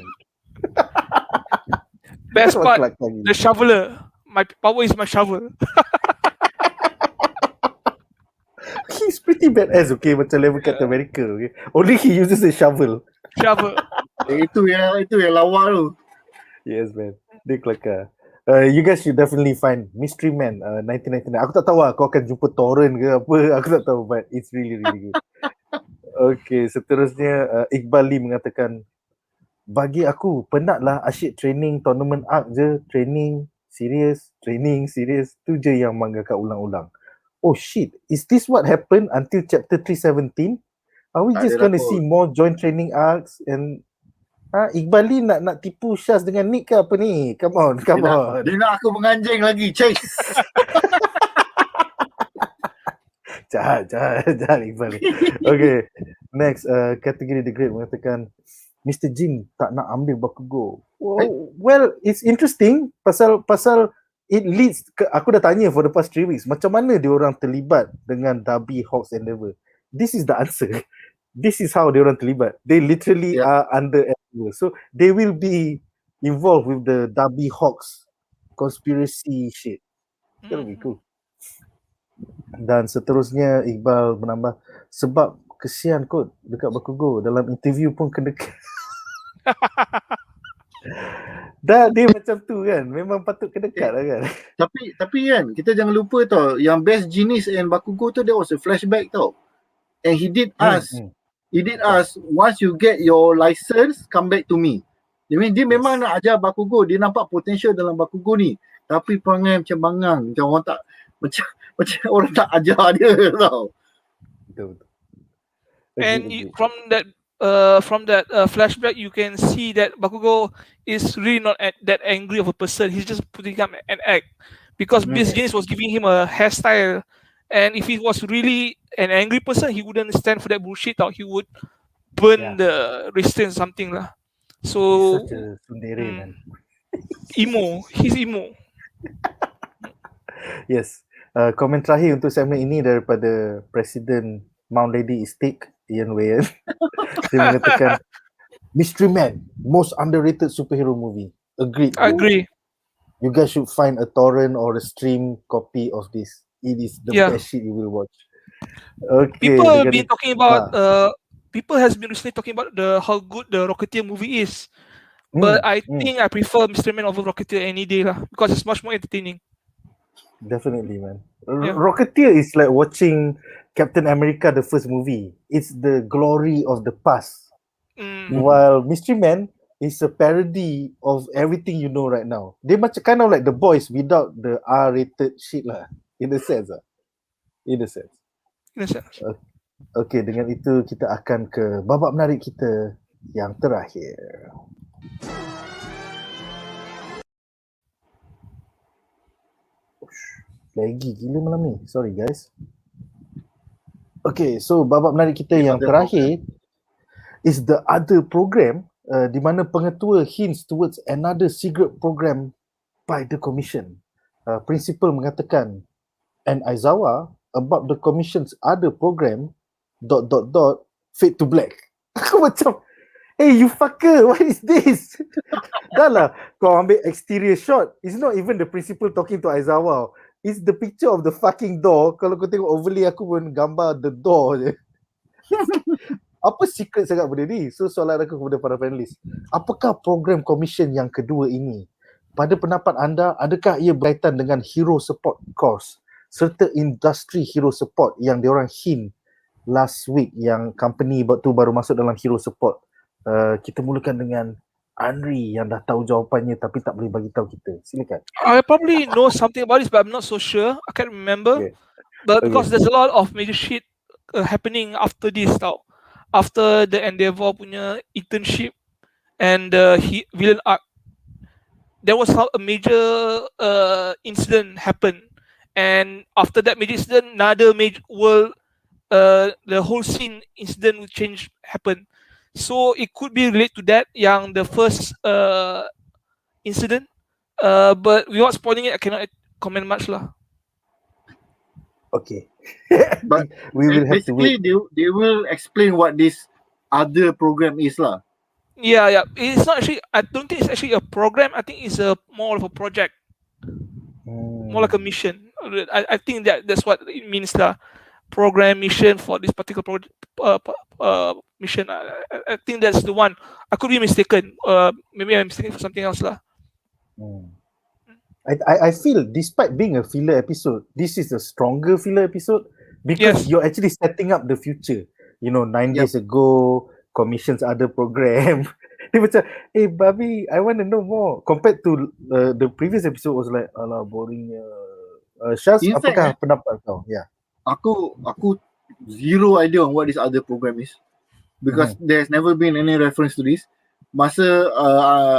best That was part. like funny. The shoveler. My power is my shovel. He's pretty badass, okay, macam level Captain America, okay. Only he uses a shovel. Shovel. Itu yang lawa tu. Yes, man. Dia kelakar. You guys should definitely find Mystery Man 1999. Aku tak tahu lah kau akan jumpa torrent ke apa. Aku tak tahu, but it's really, really good. Okay, seterusnya Iqbal Lee mengatakan, bagi aku penatlah asyik training tournament arc je. Training serius. Tu je yang manga kat ulang-ulang. Oh shit, is this what happened until chapter 317? Are we just gonna see more joint training arcs and Iqbal Lee nak tipu Shaz dengan Nick ke apa ni? Come on. Dia nak aku menganjing lagi. Chase. Jahat Iqbal Lee. Okay, next kategori The Great mengatakan Mr. Jin tak nak ambil Bakugo. Well, it's interesting pasal it leads ke, aku dah tanya for the past 3 weeks, macam mana dia orang terlibat dengan Darby, Hawks and Lever. This is the answer. This is how dia orang terlibat. They literally are under Lever. So they will be involved with the Darby Hawks conspiracy shit. That'll be cool. Dan seterusnya Iqbal menambah, sebab kesian kot dekat Bakugo, dalam interview pun kena dah dia macam tu kan, memang patut kedekat lah kan. Tapi kan kita jangan lupa tau, yang best jenis and Bakugo tu there was a flashback tau. And he did ask once you get your license come back to me. Dia memang nak ajar Bakugo, dia nampak potential dalam Bakugo ni. Tapi perangai macam bangang, macam orang tak macam orang tak ajar dia tau. Betul. And from that flashback, you can see that Bakugo is really not that angry of a person. He's just putting up an act because Beast Genius was giving him a hairstyle, and if he was really an angry person, he wouldn't stand for that bullshit. Or he would burn the restraint something lah. So such a tsundere, man. Emo, he's emo. Yes. Komen terakhir untuk segmen ini daripada Presiden Mount Lady Estate, Ian Wayan. Dia mengatakan Mystery Man, most underrated superhero movie. Agreed. I agree. You guys should find a torrent or a stream copy of this. It is the best shit you will watch. Okay. People have been talking about people has been recently talking about how good the Rocketeer movie is. But I think I prefer Mystery Man over Rocketeer any day lah, because it's much more entertaining. Definitely, man. Rocketeer is like watching Captain America, the first movie. It's the glory of the past. While Mystery Man is a parody of everything you know right now. They macam kind of like The Boys without the R-rated shit lah. In a sense. in a sense. Okey, dengan itu kita akan ke babak menarik kita yang terakhir. Lagi gila malam ni. Sorry guys. Okay, so babak menarik kita yang terakhir is the other program di mana pengetua hints towards another secret program by the commission. Principal mengatakan, and Aizawa about the commission's other program ... fade to black. Aku macam, hey you fucker, what is this? Dah lah, kau ambil exterior shot. It's not even the principal talking to Aizawa. It's the picture of the fucking door. Kalau kau tengok overlay aku pun gambar the door je. Apa secret sangat benda ni? So soalan aku kepada para panelis, apakah program commission yang kedua ini? Pada pendapat anda, adakah ia berkaitan dengan hero support course serta industri hero support yang diorang hint last week yang company tu baru masuk dalam hero support? Kita mulakan dengan Anri yang dah tahu jawapannya tapi tak boleh bagi tahu kita. Silakan. I probably know something about this, but I'm not so sure. I can't remember. Okay. But because there's a lot of major shit happening after this tau. After the Endeavor punya internship and the villain arc, there was a major incident happen, and after that major incident, another major world, the whole scene incident will change happen. So it could be related to that, yang the first incident. But without spoiling it, I cannot comment much lah. Okay. But we will have to basically wait. they will explain what this other program is lah. Yeah. It's not actually. I don't think it's actually a program. I think it's a more of a project, more like a mission. I think that's what it means lah. Program mission for this particular mission. I think that's the one. I could be mistaken. Maybe I'm mistaken for something else lah. I feel despite being a filler episode, this is a stronger filler episode because you're actually setting up the future. You know, 9 days ago, commissions other program. Dia macam, hey Babi, I want to know more. Compared to the previous episode was like, alah boringnya. Shaz, apakah pendapat kau? Yeah. Aku zero idea on what this other program is because there's never been any reference to this. Masa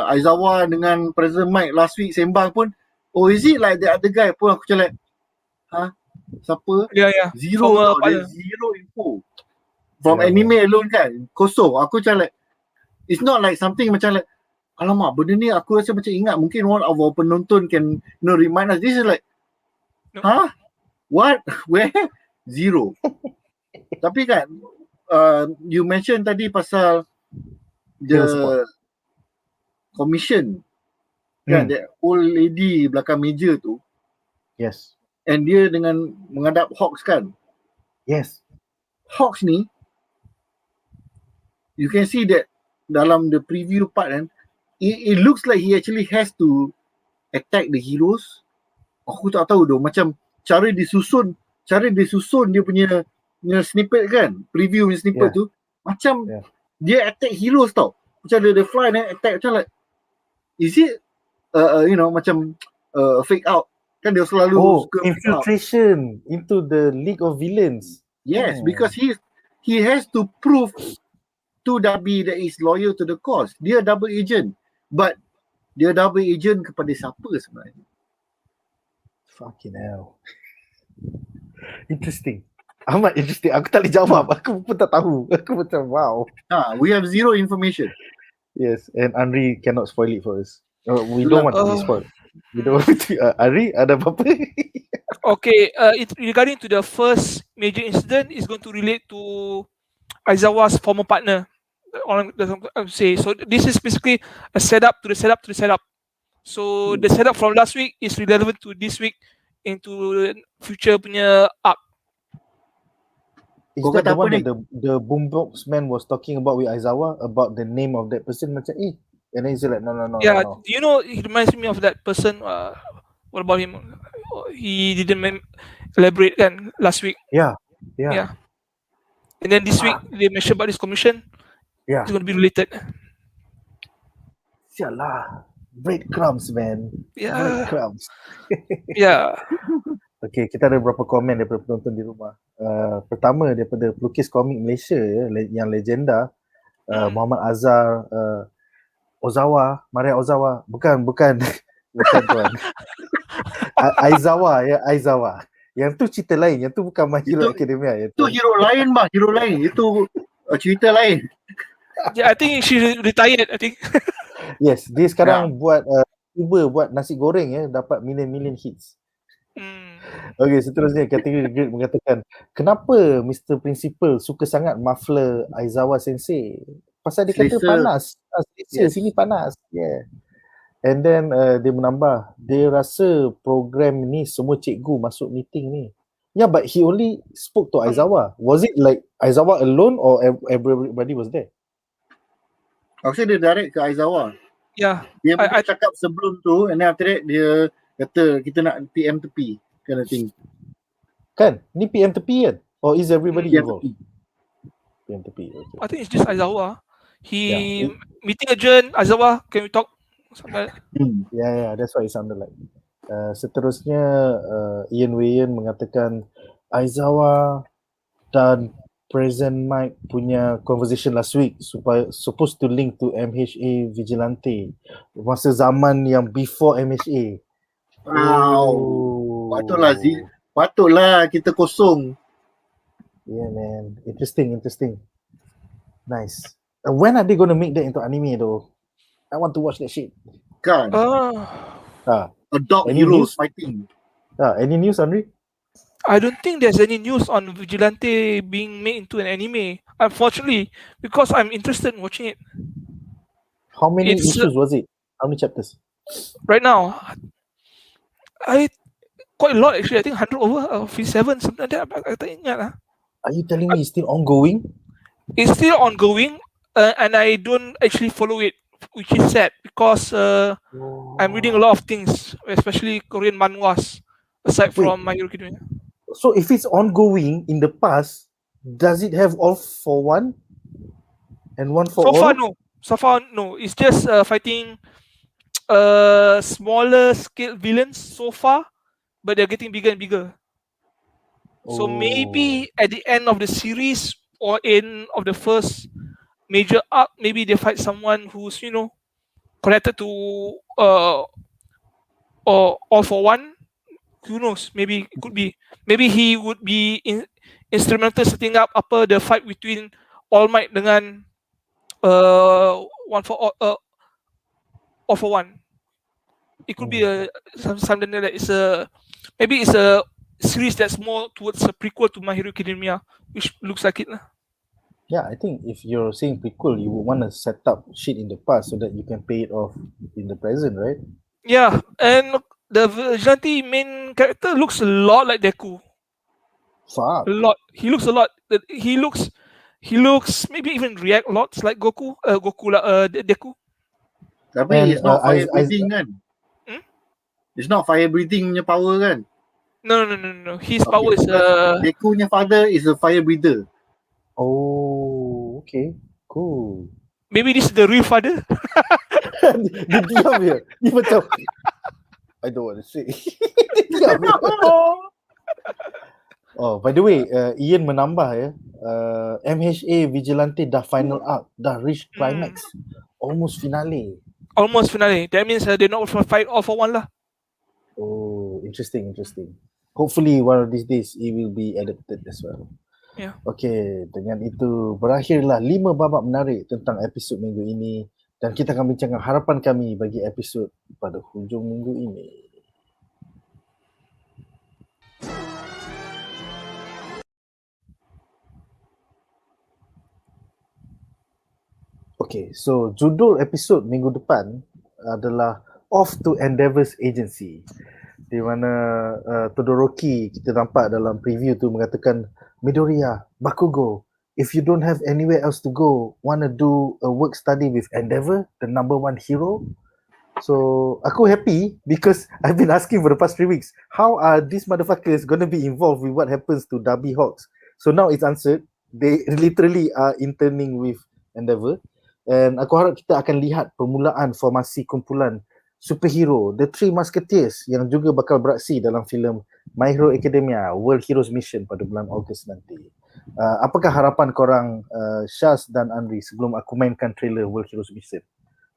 Aizawa dengan President Mike last week sembang pun, oh is it like the other guy pun aku macam like, siapa? Yeah. Zero tau, there's zero info. From anime alone kan, kosong. Aku macam like, it's not like something macam like, alamak benda ni aku rasa macam ingat, mungkin one of our penonton can remind us. This is like, what? Where? Zero. Tapi kan, you mention tadi pasal the commission kan, that old lady belakang meja tu. Yes. And dia dengan menghadap Hawks kan. Yes. Hawks ni, you can see that dalam the preview part kan, it looks like he actually has to attack the heroes. Aku tak tahu tu, macam cara disusun dia punya snippet kan, preview punya snippet tu, macam dia attack heroes tau. Macam dia fly dan attack, macam like, is it macam fake out kan, dia selalu suka infiltration into the League of Villains. Yes, because he has to prove to Dabi that is loyal to the cause. Dia double agent, but dia double agent kepada siapa sebenarnya? Fucking hell. Interesting. Amat interesting. Aku tak boleh jawab. Aku pun tak tahu. Aku macam wow. We have zero information. Yes, and Anri cannot spoil it for us. We don't want to be spoiled. We don't want to. Anri, ada apa-apa? Okay, regarding to the first major incident, is going to relate to Aizawa's former partner. I would say. So this is basically a setup to the setup to the setup. So the setup from last week is relevant to this week into future punya arc. Is that the one that the boombox man was talking about with Aizawa about the name of that person? Macam and then he's like, no. Yeah, no. You know, he reminds me of that person. What about him? He didn't elaborate kan last week. Yeah. And then this week they mentioned about this commission. Yeah, it's going to be related. Sialah, breadcrumbs, man. Yeah. Breadcrumbs. Yeah. Okay, kita ada beberapa komen daripada penonton di rumah. Pertama daripada pelukis komik Malaysia yang legenda, Muhammad Azhar Ozawa, Maria Ozawa. Bukan bukan tuan. Aizawa. Yang tu cerita lain, yang tu bukan My Hero Academia. Itu hero lain bang, hero lain. Itu cerita lain. Yeah, I think she retired, I think. Yes, dia sekarang buat nasi goreng dapat million hits. Okay, seterusnya kategori grade mengatakan, kenapa Mr. Principal suka sangat muffler Aizawa Sensei? Pasal dia kata panas. Sini panas. Yeah. And then dia menambah, dia rasa program ni semua cikgu masuk meeting ni. Yeah, but he only spoke to Aizawa. Was it like Aizawa alone or everybody was there? Aku rasa dia direct ke Aizawa. Yeah. Dia cakap sebelum tu, and then after that dia kata kita nak PM tepi kind of thing. Kan? Ni PM tepi kan? Or is everybody involved? PM tepi. Okay. I think it's just Aizawa. He meeting adjourned. Aizawa, can we talk? Yeah, that's what it sounded like. Seterusnya Ian Wayan mengatakan Aizawa dan Present Mike punya conversation last week supposed to link to MHA Vigilante masa zaman yang before MHA. Wow. Patutlah kita kosong. Yeah man, interesting. Nice. When are they going to make that into anime though? I want to watch that shit. Kan? Adult heroes fighting. Any news, Anri? I don't think there's any news on Vigilante being made into an anime, unfortunately, because I'm interested in watching it. How many issues was it? How many chapters? Right now, quite a lot actually. I think 100 over, 57, something like that. I tak ingat lah. Are you telling me it's still ongoing? It's still ongoing, and I don't actually follow it, which is sad because I'm reading a lot of things, especially Korean manhwas, aside from My Hero Academia. So if it's ongoing in the past, does it have all for one and one for all? So far no. It's just fighting smaller scale villains so far, but they're getting bigger and bigger. So maybe at the end of the series or end of the first major arc, maybe they fight someone who's connected to or all for one. Who knows? Maybe it could be. Maybe he would be instrumental setting up the fight between All Might dengan one for all for one. It could be something that is maybe it's a series that's more towards a prequel to My Hero Academia, which looks like it. Yeah, I think if you're saying prequel, you would want to set up shit in the past so that you can pay it off in the present, right? Yeah, and the Vigilante main character looks a lot like DEKU. Fuck. A lot. He looks a lot. He looks maybe even react lots like DEKU. Tapi it's not fire breathing kan? It's not fire breathing punya power kan? No. His power is DEKU punya father is a fire breather. Oh, okay. Cool. Maybe this is the real father. Dia diam je. Dia macam I don't want to say. Oh, by the way, Ian menambah MHA Vigilante dah final arc, dah reach climax, almost finale. That means they're not fight all for one lah. Oh, interesting. Hopefully one of these days it will be adapted as well. Yeah. Okay, dengan itu berakhirlah 5 babak menarik tentang episod minggu ini. Dan kita akan bincangkan harapan kami bagi episod pada hujung minggu ini. Okay, so judul episod minggu depan adalah Off to Endeavour's Agency. Di mana Todoroki kita nampak dalam preview tu mengatakan, Midoriya, Bakugo, if you don't have anywhere else to go, wanna do a work study with Endeavour, the number one hero? So aku happy because I've been asking for the past 3 weeks, how are these motherfuckers gonna be involved with what happens to Darby Hawks? So now it's answered. They literally are interning with Endeavour. And aku harap kita akan lihat permulaan formasi kumpulan superhero, The Three Musketeers, yang juga bakal beraksi dalam filem My Hero Academia World Heroes Mission pada bulan Ogos nanti. Apakah harapan korang Shaz dan Anri sebelum aku mainkan trailer World Heroes Mission?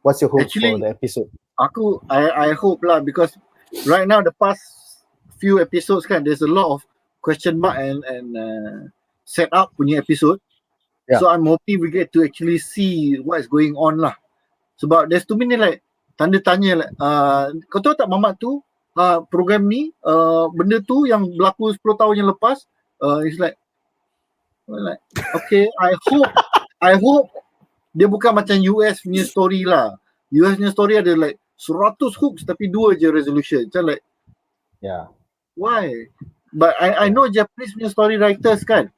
What's your hope for the episode? I hope lah, because right now the past few episodes kan, there's a lot of question mark and set up punya episode. Yeah. So I'm hoping we get to actually see what is going on lah. Sebab there's too many like tanda tanya like, kau tahu tak Mamat tu program ni benda tu yang berlaku 10 tahun yang lepas, it's like okay, I hope dia bukan macam US punya story lah. US punya story ada like 100 hooks tapi 2 je resolution. Macam like, yeah, why? But I know Japanese punya story writers kan,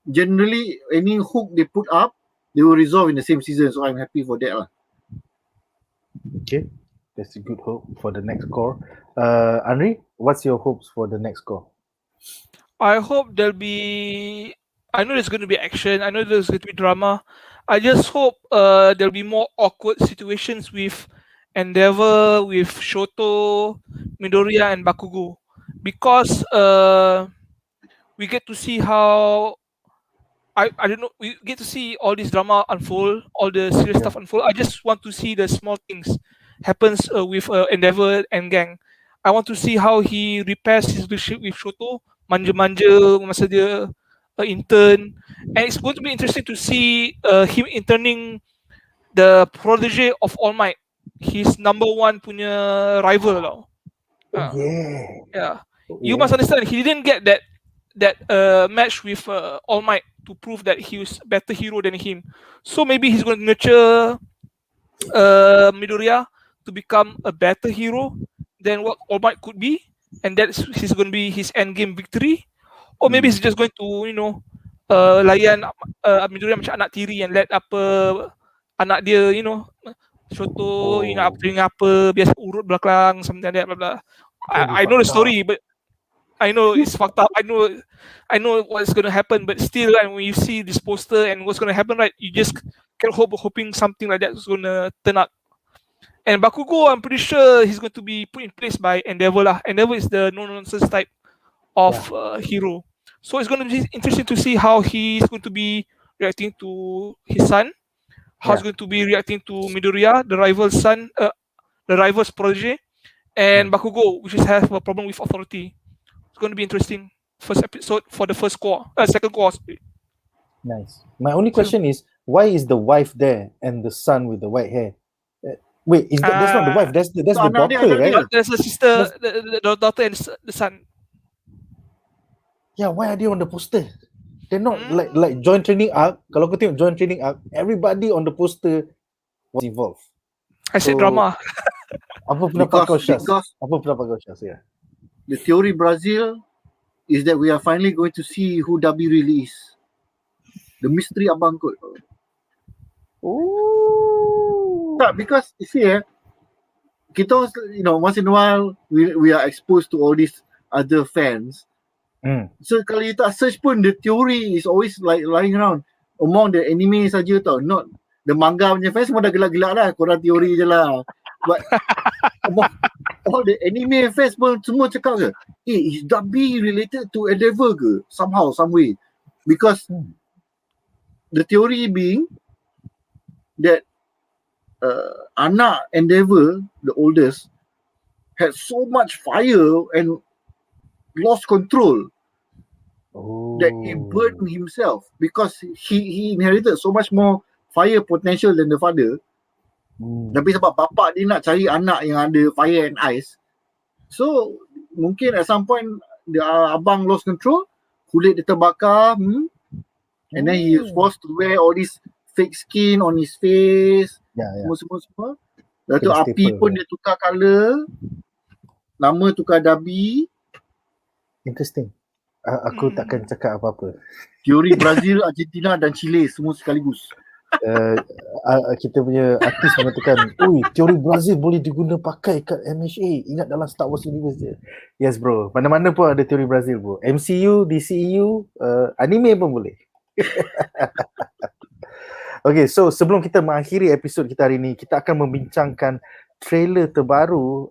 generally any hook they put up, they will resolve in the same season. So I'm happy for that lah. Okay, that's a good hope for the next core. Anri, what's your hopes for the next core? I hope there'll be, I know there's going to be action, I know there's going to be drama. I just hope there'll be more awkward situations with Endeavor, with Shoto, Midoriya and Bakugo. Because we get to see how, I don't know, we get to see all this drama unfold, all the serious stuff unfold. I just want to see the small things happens with Endeavor and gang. I want to see how he repairs his relationship with Shoto, manja-manja masa dia intern, and it's going to be interesting to see him interning the protege of All Might, his number one punya rival tau. You must understand, he didn't get that match with All Might to prove that he was a better hero than him. So maybe he's going to nurture Midoriya to become a better hero than what All Might could be, and that's he's going to be his end game victory. Or maybe he's just going to, you know, layan Midoriya macam anak tiri and let anak dia, you know, Shoto, you know, apa biasa urut belakang, something like that, blah blah. I know the story, but I know it's fucked up. I know what's going to happen, but still, and when you see this poster and what's going to happen, right, you just can't hoping something like that is going to turn up. And Bakugo, I'm pretty sure he's going to be put in place by Endeavor lah. Endeavor is the no-nonsense type of hero. So it's going to be interesting to see how he's going to be reacting to his son, how he's going to be reacting to Midoriya, the rival's son, the rival's protege, and Bakugo, which has a problem with authority. It's going to be interesting. First episode for the second core. Nice. My only question is, why is the wife there and the son with the white hair? Wait, that's not the wife. That's the daughter, right? There's a sister, the daughter, and the son. Yeah, why are they on the poster? They're not like joint training arc. Kalau kau tengok joint training arc, everybody on the poster was involved. I said drama. Apa pendapat kau, Shaz? Apa pendapat kau, Shaz? Yeah. The theory Brazil is that we are finally going to see who W really is. The mystery abang kot. Oh. Because you see, kita, you know, once in a while we are exposed to all these other fans. So kalau you tak search pun, the theory is always like lying around among the anime saja tau, not the manga punya fans. Semua dah gelak-gelak lah, korang teori je lah. But all the anime fans pun semua cakap ke, is W related to Endeavor ke somehow, some way? Because the theory being that anak Endeavor, the oldest, had so much fire and lost control that he burned himself because he inherited so much more fire potential than the father. Tapi sebab bapak dia nak cari anak yang ada fire and ice, so mungkin at some point the abang lost control, kulit dia terbakar, and then he was forced to wear all this fake skin on his face, semua. Lepas tu api pun dia tukar colour, nama tukar Dabi. Interesting. Aku takkan cakap apa-apa. Teori Brazil, Argentina dan Chile semua sekaligus. Kita punya artis mengatakan, oi, teori Brazil boleh diguna pakai kat MHA. Ingat dalam Star Wars Universe je. Yes bro, mana-mana pun ada teori Brazil bro. MCU, DCEU, anime pun boleh. Okay, so sebelum kita mengakhiri episod kita hari ni, kita akan membincangkan trailer terbaru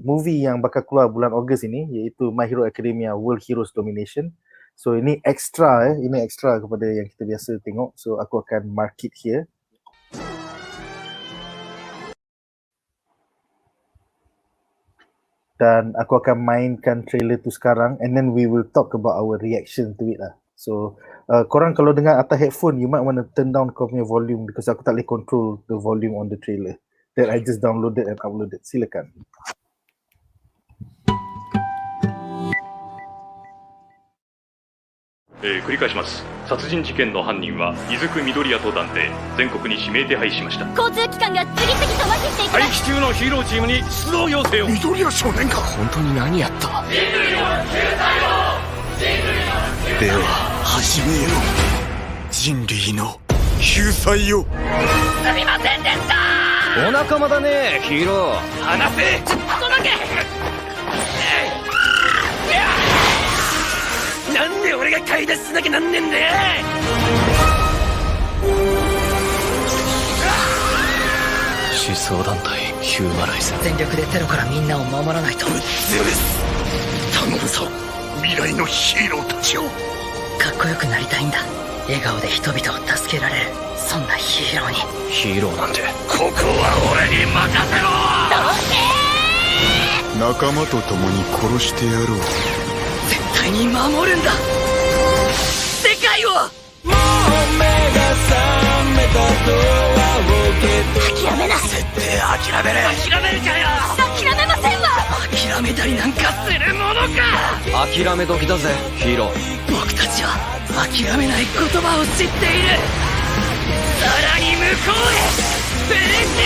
movie yang bakal keluar bulan Ogos ini, iaitu My Hero Academia World Heroes Domination. So ini extra kepada yang kita biasa tengok. So aku akan mark it here. Dan aku akan mainkan trailer tu sekarang, and then we will talk about our reaction to it lah. So korang kalau dengar atas headphone, you might want to turn down kau punya volume because aku tak boleh control the volume on the trailer that I just downloaded and uploaded. Silakan. 繰り返します。殺人事件の犯人は伊豆久緑谷と断定、全国に指名手配しました。交通機関が次々と麻痺していきます。待機中のヒーローチームに出動要請を。緑谷少年か。本当に何やった。人類の救済を。人類の救済を。では始めよう。人類の救済を。すみませんでした。お仲間だね、ヒーロー。離せ。ちょっとだけ。なんで俺が買い出ししなきゃなんねんだよ。思想団体ヒューマライズ、全力でテロからみんなを守らないと。ぶっ潰す。頼むぞ、未来のヒーローたちを。かっこよくなりたいんだ。笑顔で人々を助けられる、そんなヒーローに。ヒーローなんてここは俺に任せろ。どうして。仲間と共に殺してやろう。絶対に守るんだ、世界を。もう目が覚めたドアを諦めな。絶対諦める。諦めるかよ。諦めませんわ。諦めたりなんかするものか。諦め時だぜ、ヒーロー。僕たちは諦めない言葉を知っている。さらに向こうへプリンセ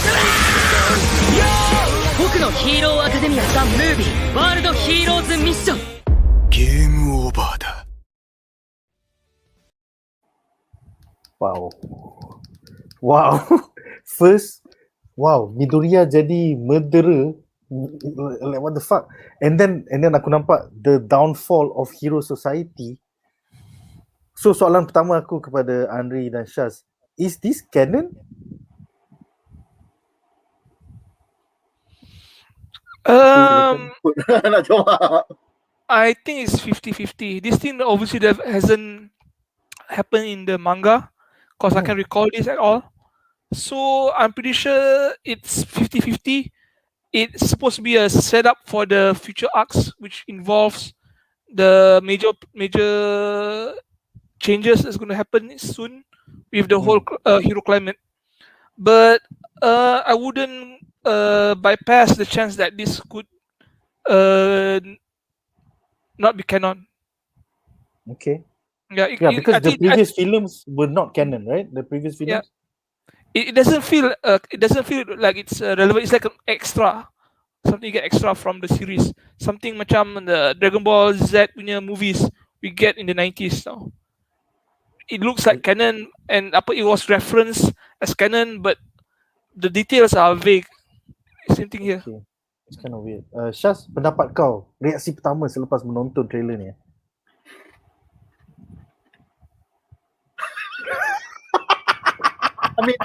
ス。僕のヒーローアカデミアザ・ムービーワールドヒーローズミッション。ゲームオーバーだ。Wow. First, wow, Midoriya jadi murderer. Like what the fuck? And then aku nampak the downfall of hero society. So soalan pertama aku kepada Anri dan Shaz, is this canon? Nak jawab. I think it's 50-50. This thing obviously hasn't happened in the manga, because I can recall this at all. So I'm pretty sure it's 50-50. It's supposed to be a setup for the future arcs, which involves the major changes that's going to happen soon with the whole hero climate. But I wouldn't bypass the chance that this could not be canon. Okay. Yeah, because the previous films were not canon, right? The previous films. Yeah. It doesn't feel like it's relevant. It's like an extra, something you get extra from the series. Something macam the Dragon Ball Z punya movies we get in the 90s now. It looks like canon, and it was referenced as canon, but the details are vague. Same thing here. Okay. It's kind of weird. Shaz, pendapat kau, reaksi pertama selepas menonton trailer ni? I mean,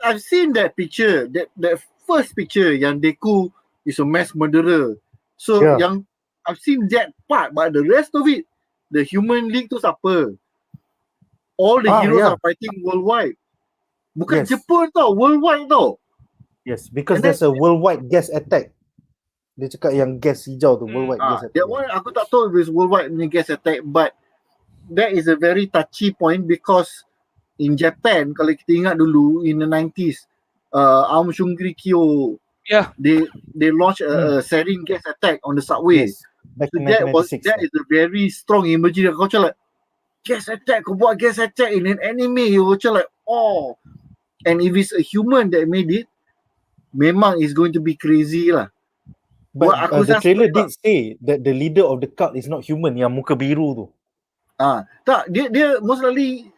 I've seen that picture, that first picture yang DEKU is a mass murderer. So yang I've seen that part, but the rest of it, the human league tu siapa? All the heroes are fighting worldwide. Bukan Jepun tau, worldwide tau. Yes, because there's a worldwide gas attack. Dia cakap yang gas hijau tu, worldwide gas attack. That one aku tak tahu if it's worldwide gas attack, but that is a very touchy point because in Japan, kalau kita ingat dulu in the 90s, Aum Shungri-kyo, they launched a sarin gas attack on the subway. Yes, back in that is a very strong imagery. Kau macam like, gas attack, kau buat gas attack in an anime, you macam like, oh. And if it's a human that made it, memang is going to be crazy lah. But the trailer did say that the leader of the cult is not human, yang muka biru tu. Tak, dia most likely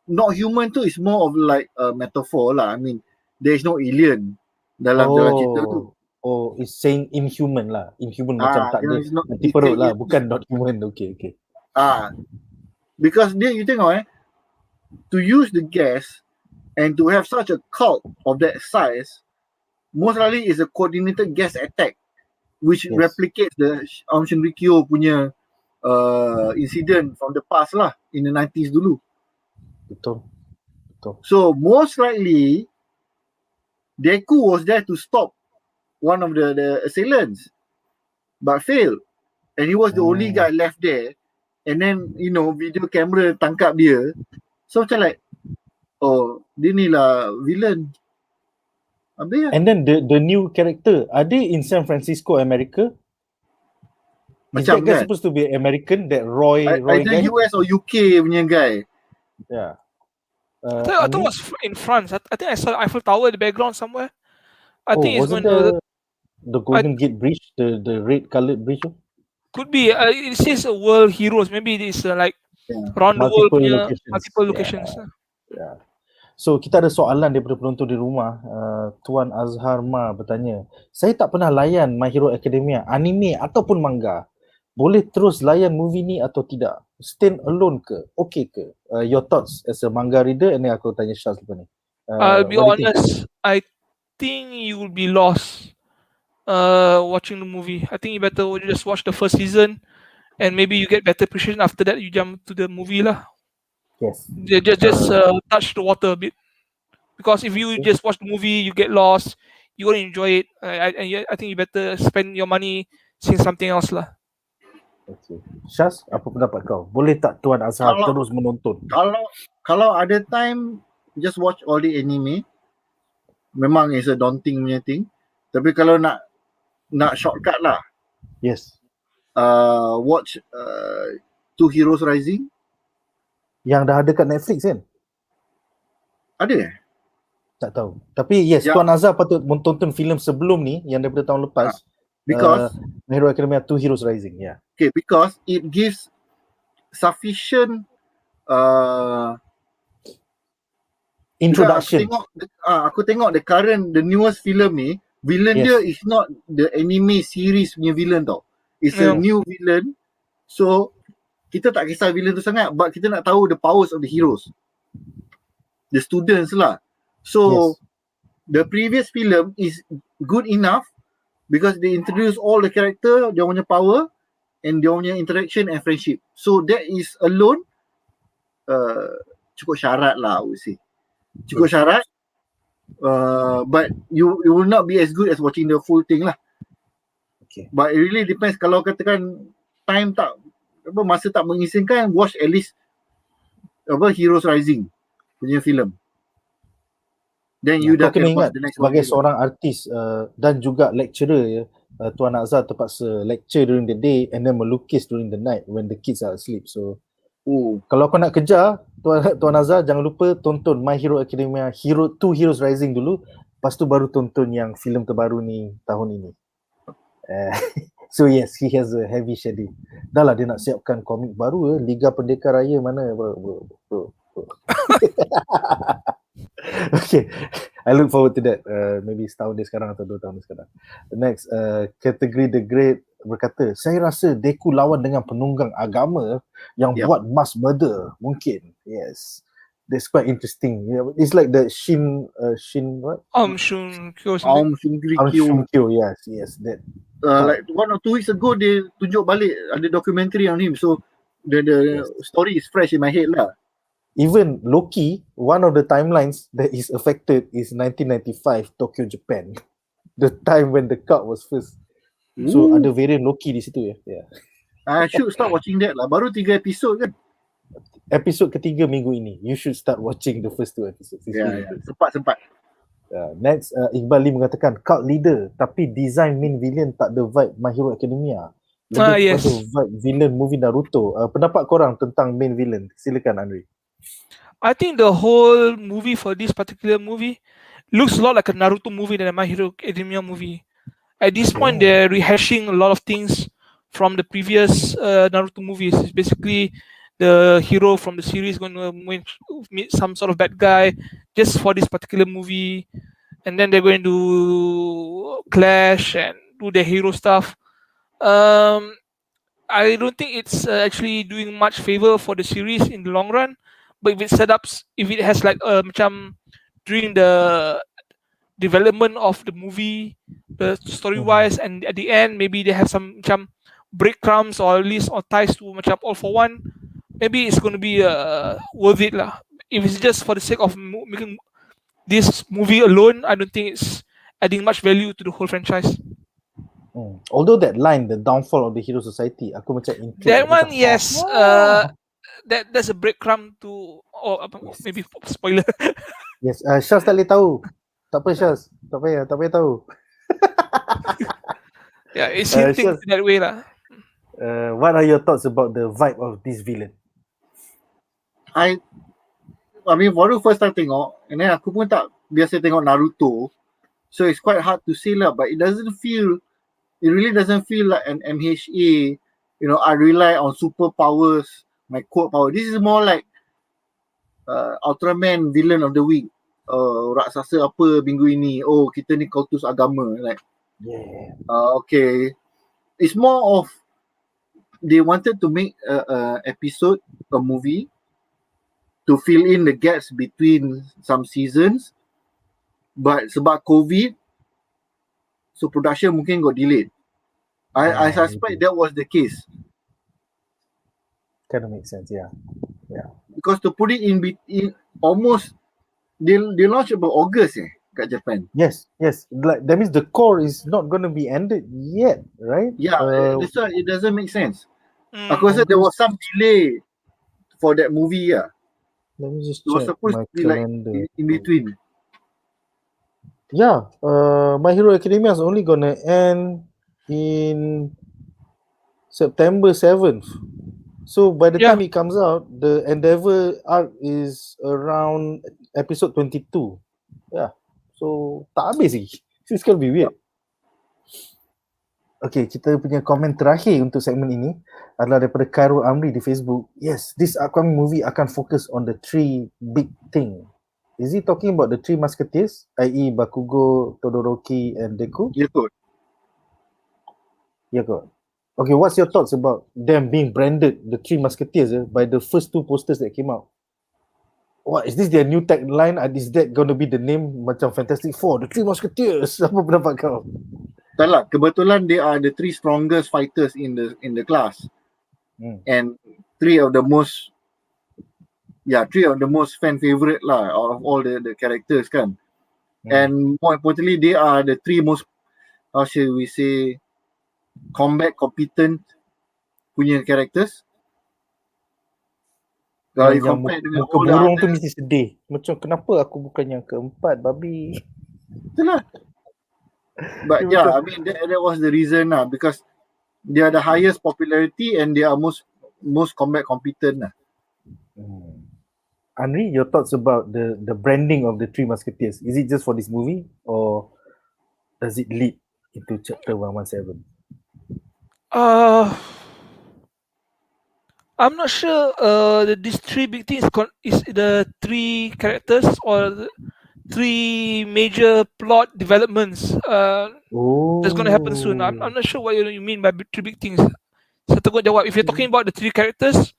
not human tu is more of like a metaphor lah. I mean, there is no alien dalam cerita tu. Oh, it's saying inhuman lah. Inhuman macam tak ada mati perut lah, bukan not human. Okay. Because you tengok to use the gas and to have such a cult of that size, most likely is a coordinated gas attack which Yes. replicates the Aum Shinrikyo punya incident from the past lah, in the 90s dulu. Betul. So most likely DEKU was there to stop one of the assailants but failed, and he was the only guy left there. And then video camera tangkap dia. So macam like, oh, dia ni lah villain. Habis lah. And then the new character, are they in San Francisco, America? Is Macam that guy kan, supposed to be American, that Roy either guy? US or UK punya guy. Yeah. I thought it was in France. I think I saw the Eiffel Tower in the background somewhere. I think it's wasn't going to... the Golden Gate Bridge, the red coloured bridge? Could be. It says world heroes. Maybe it is like around the world Multiple punya locations. multiple locations. Yeah. So kita ada soalan daripada penonton di rumah. Tuan Azhar Ma bertanya, saya tak pernah layan My Hero Academia, anime ataupun manga. Boleh terus layan movie ni atau tidak? Stand alone ke? Okay ke? Your thoughts as a manga reader, and then aku tanya Shaz lepas ni. I'll be what do you think? honest, I think you will be lost watching the movie. I think you better just watch the first season, and maybe you get better appreciation after that. You jump to the movie lah. Yes. Just touch the water a bit, because if you just watch the movie, you get lost. You won't enjoy it. I think you better spend your money seeing something else lah. Okay. Shaz, apa pendapat kau? Boleh tak Tuan Azhar terus menonton? Kalau ada time, just watch all the anime. Memang is a daunting punya thing. Tapi kalau nak shortcut lah, Yes. watch Two Heroes Rising. Yang dah ada kat Netflix kan? Ada Tak tahu. Tapi yes, Tuan Azhar patut menonton filem sebelum ni yang daripada tahun lepas. Because My Hero Academia Two Heroes Rising, yeah. okay, because it gives sufficient Introduction. Aku tengok the newest film ni, villain dia is not the anime series punya villain tau. It's a new villain. So kita tak kisah villain tu sangat, but kita nak tahu the powers of the heroes, the students lah. So the previous film is good enough because they introduce all the character, dia punya power and dia punya interaction and friendship. So that is alone cukup syarat lah, I would say. Cukup syarat, but you will not be as good as watching the full thing lah. Okay. But it really depends. Kalau katakan time tak, masa tak mengizinkan, watch at least Heroes Rising punya film. Then you dah kena can ingat watch the next sebagai one. seorang artis dan juga lecturer, Tuan Azhar terpaksa lecture during the day and then melukis during the night when the kids are asleep. So kalau kau nak kejar Tuan Azhar, jangan lupa tonton My Hero Academia Two Heroes Rising dulu, lepas tu baru tonton yang filem terbaru ni tahun ini. So yes, he has a heavy schedule. Dah lah dia nak siapkan komik baru, Liga Pendekar Raya mana bro. Okay, I look forward to that. Maybe setahun dia sekarang atau 2 tahun dia sekarang. The next, kategori The Great berkata, saya rasa DEKU lawan dengan penunggang agama yang buat mass murder. Mungkin. Yes. That's quite interesting. Yeah, it's like the Shin what? Aum Shinrikyo. Yes, that. Like 1 or 2 weeks ago dia tunjuk balik ada documentary on him. So the story is fresh in my head lah. Even LOKI, one of the timelines that is affected is 1995 Tokyo, Japan. The time when the cult was first. So ada variant LOKI di situ ya. Yeah. I should start watching that lah. Baru 3 episod kan. Episod ketiga minggu ini. You should start watching the first 2 episodes. Sempat. Next, Iqbal Lee mengatakan cult leader tapi design main villain tak ada vibe My Hero Academia. Lebih pada vibe villain movie Naruto. Pendapat korang tentang main villain? Silakan Anri. I think the whole movie for this particular movie looks a lot like a Naruto movie than a My Hero Academia movie. At this point, they're rehashing a lot of things from the previous Naruto movies. It's basically the hero from the series going to meet some sort of bad guy just for this particular movie, and then they're going to clash and do their hero stuff. I don't think it's actually doing much favor for the series in the long run. But if it has like macam during the development of the movie, the story wise, and at the end maybe they have some macam breadcrumbs or at least or ties to macam All for One. Maybe it's going to be worth it lah. If it's just for the sake of making this movie alone, I don't think it's adding much value to the whole franchise. Although that line, the downfall of the hero society, aku macam intrigued. That one, yes. That's a breadcrumb to maybe spoiler. Yes, Shaz tak boleh tahu. Tak apa Shaz, tak payah tahu. Yeah, it's hinting Shaz, that way lah. what are your thoughts about the vibe of this villain? I mean, baru first time tengok, and then aku pun tak biasa tengok Naruto, so it's quite hard to say lah. But it really doesn't feel like an MHA. You know, I rely on superpowers, my quote power. This is more like Ultraman villain of the week. Raksasa apa minggu ini? Oh, kita ni kultus agama. Like, okay. It's more of they wanted to make a episode, a movie, to fill in the gaps between some seasons, but sebab COVID, so production mungkin got delayed. I suspect that was the case. Kind of makes sense, yeah. Because to put it in almost, they launched about August kat Japan. Yes. Like that means the core is not going to be ended yet, right? Yeah, that's why it doesn't make sense. Aku rasa there was some delay for that movie. Let me just it was check supposed my to be like calendar. in between. Yeah, My Hero Academia is only gonna end in September 7th. So by the time it comes out, the Endeavour arc is around episode 22. Yeah, so tak habis lagi. It's gonna be weird. Okay, kita punya komen terakhir untuk segmen ini adalah daripada Khairul Amri di Facebook. Yes, this upcoming movie akan fokus on the three big thing. Is he talking about the three musketeers, i.e. Bakugo, Todoroki, and Deku? Ya kot. Okay, what's your thoughts about them being branded the three musketeers by the first two posters that came out? What, is this their new tagline? Is that going to be the name macam Fantastic Four, the three musketeers? Apa pendapat kau? Tak lah, kebetulan they are the three strongest fighters in the class. And three of the most fan favorite lah out of all the characters kan. And more importantly, they are the three most, how shall we say, combat competent punya characters. Kalau you compare dengan muka burung tu mesti sedih. Macam kenapa aku bukan yang keempat, babi. Itulah. But yeah, I mean that was the reason lah, because they are the highest popularity and they are most combat competent lah. Anri, your thoughts about the branding of the three musketeers? Is it just for this movie or does it lead into chapter 117? I'm not sure these three big things is the three characters or the three major plot developments that's going to happen soon. I'm not sure what you mean by three big things. So to jawab, if you're talking about the three characters,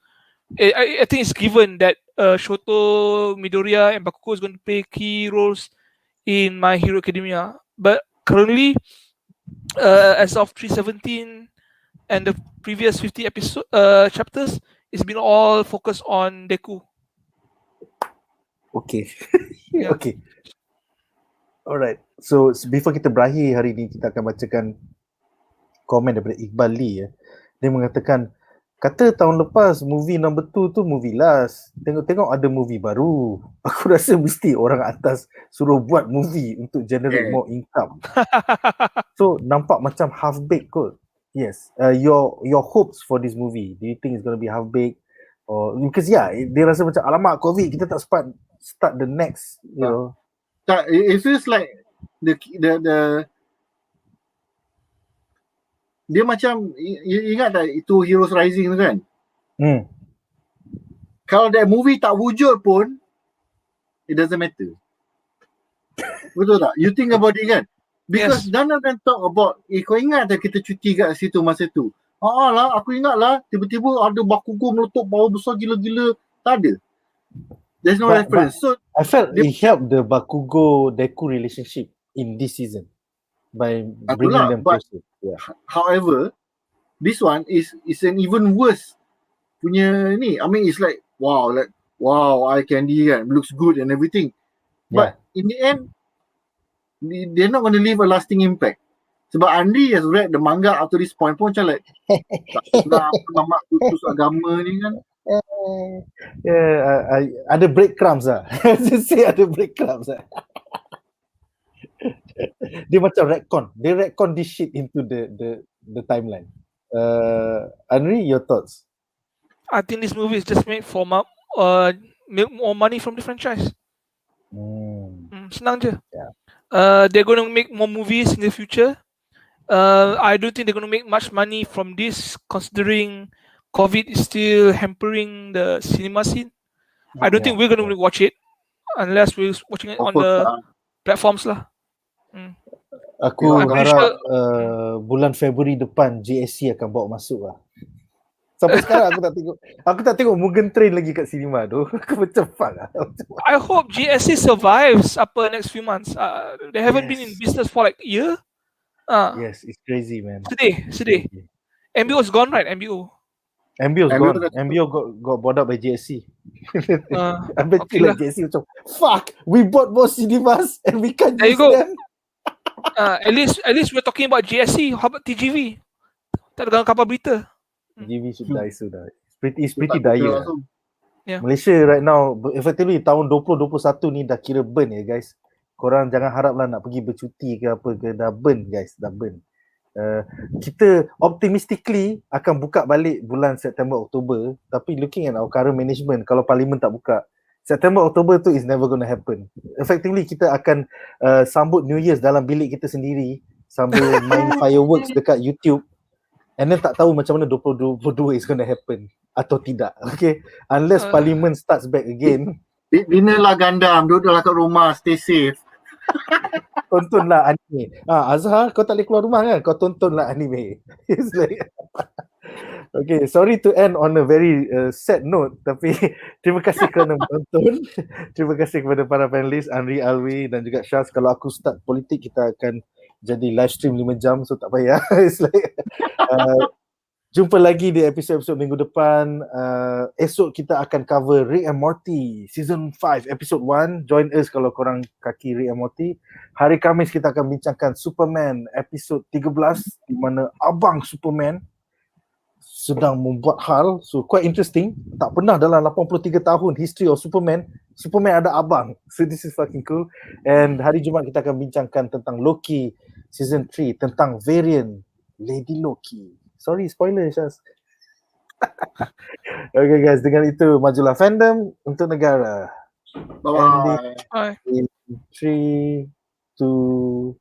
I think it's given that Shoto, Midoriya, and Bakugo is going to play key roles in My Hero Academia. But currently, as of 317 and the previous 50 chapters, it's been all focused on Deku. Okay. Okay. Alright. So before kita berakhir hari ni, kita akan bacakan komen daripada Iqbal Lee. Dia mengatakan, kata tahun lepas movie number 2 tu movie last. Tengok-tengok ada movie baru. Aku rasa mesti orang atas suruh buat movie untuk generate more income. So nampak macam half-baked kot. Yes. Your hopes for this movie, do you think it's going to be half-baked? Or because dia rasa macam alamak COVID, kita tak start the next, you know. It feels like the dia macam, you ingat tak itu Heroes Rising tu kan? Kalau that movie tak wujud pun, it doesn't matter. Betul tak? You think about it kan? Because none of them talk about, kau ingat tak kita cuti kat situ masa tu? Lah, aku ingat lah, tiba-tiba ada Bakugo meletup power besar gila-gila. Tak ada. There's no reference. So I felt it helped the Bakugo Deku relationship in this season by Itulah, bringing them but closer. Yeah. however, this one is an even worse punya ni. I mean, it's like wow, eye candy kan, looks good and everything. But in the end, they're not going to leave a lasting impact. Sebab Anri has read the manga up to this point pun macam like tak kenal apa mamak putus agama ni kan. Ada breadcrumbs lah. Say ada breadcrumbs lah. Dia macam retcon. Dia retcon this shit into the timeline. Anri, your thoughts? I think this movie is just made for make more money from the franchise. Senang je. They're going to make more movies in the future. I don't think they're going to make much money from this, considering COVID is still hampering the cinema scene. I don't think we're going to watch it unless we're watching it on the platforms lah. Aku harap bulan Februari depan JSC akan bawa masuk lah. Sampai sekarang aku tak tengok Mugen Train lagi kat cinema tu. Aku macam fuck lah. I hope GSC survives upper next few months. They haven't been in business for like a year. Yes, it's crazy, man. Sedih. MBO is gone, right? MBO is gone. MBO got bought up by JSC. I bet you like JSC macam fuck, we bought more cinemas and we can't use them. At least we're talking about GSC. How about TGV? Tak ada kapal berita. TGV should die soon. It's pretty dire. Yeah. Malaysia right now, effectively tahun 2021 ni dah kira burn ya guys. Korang jangan haraplah nak pergi bercuti ke apa ke, dah burn guys, dah burn. Kita optimistically akan buka balik bulan September Oktober, tapi looking at our current management, kalau parlimen tak buka September Oktober tu is never going to happen. Effectively kita akan sambut New Year's dalam bilik kita sendiri sambil main fireworks dekat YouTube, and then tak tahu macam mana 2022 is going to happen atau tidak. Okay, unless parlimen starts back again. Dinnerlah gandam, duduklah kat rumah, stay safe. Tontonlah anime. Azhar, kau tak boleh keluar rumah kan? Kau tontonlah anime. It's like okay, sorry to end on a very sad note, tapi terima kasih kerana menonton. Terima kasih kepada para panelis Anri, Alwi dan juga Shaz. Kalau aku start politik, kita akan jadi live stream 5 jam, so tak payah. It's like jumpa lagi di episod-episod minggu depan. Esok kita akan cover Rick and Morty Season 5 Episode 1. Join us kalau korang kaki Rick and Morty. Hari Khamis kita akan bincangkan Superman Episode 13, di mana Abang Superman sedang membuat hal. So quite interesting. Tak pernah dalam 83 tahun history of Superman ada abang. So this is fucking cool. And hari Jumaat kita akan bincangkan tentang Loki Season 3, tentang variant Lady Loki. Sorry, spoiler Shaz. Okay guys, dengan itu majulah fandom untuk negara. Bye-bye. Bye. 3, 2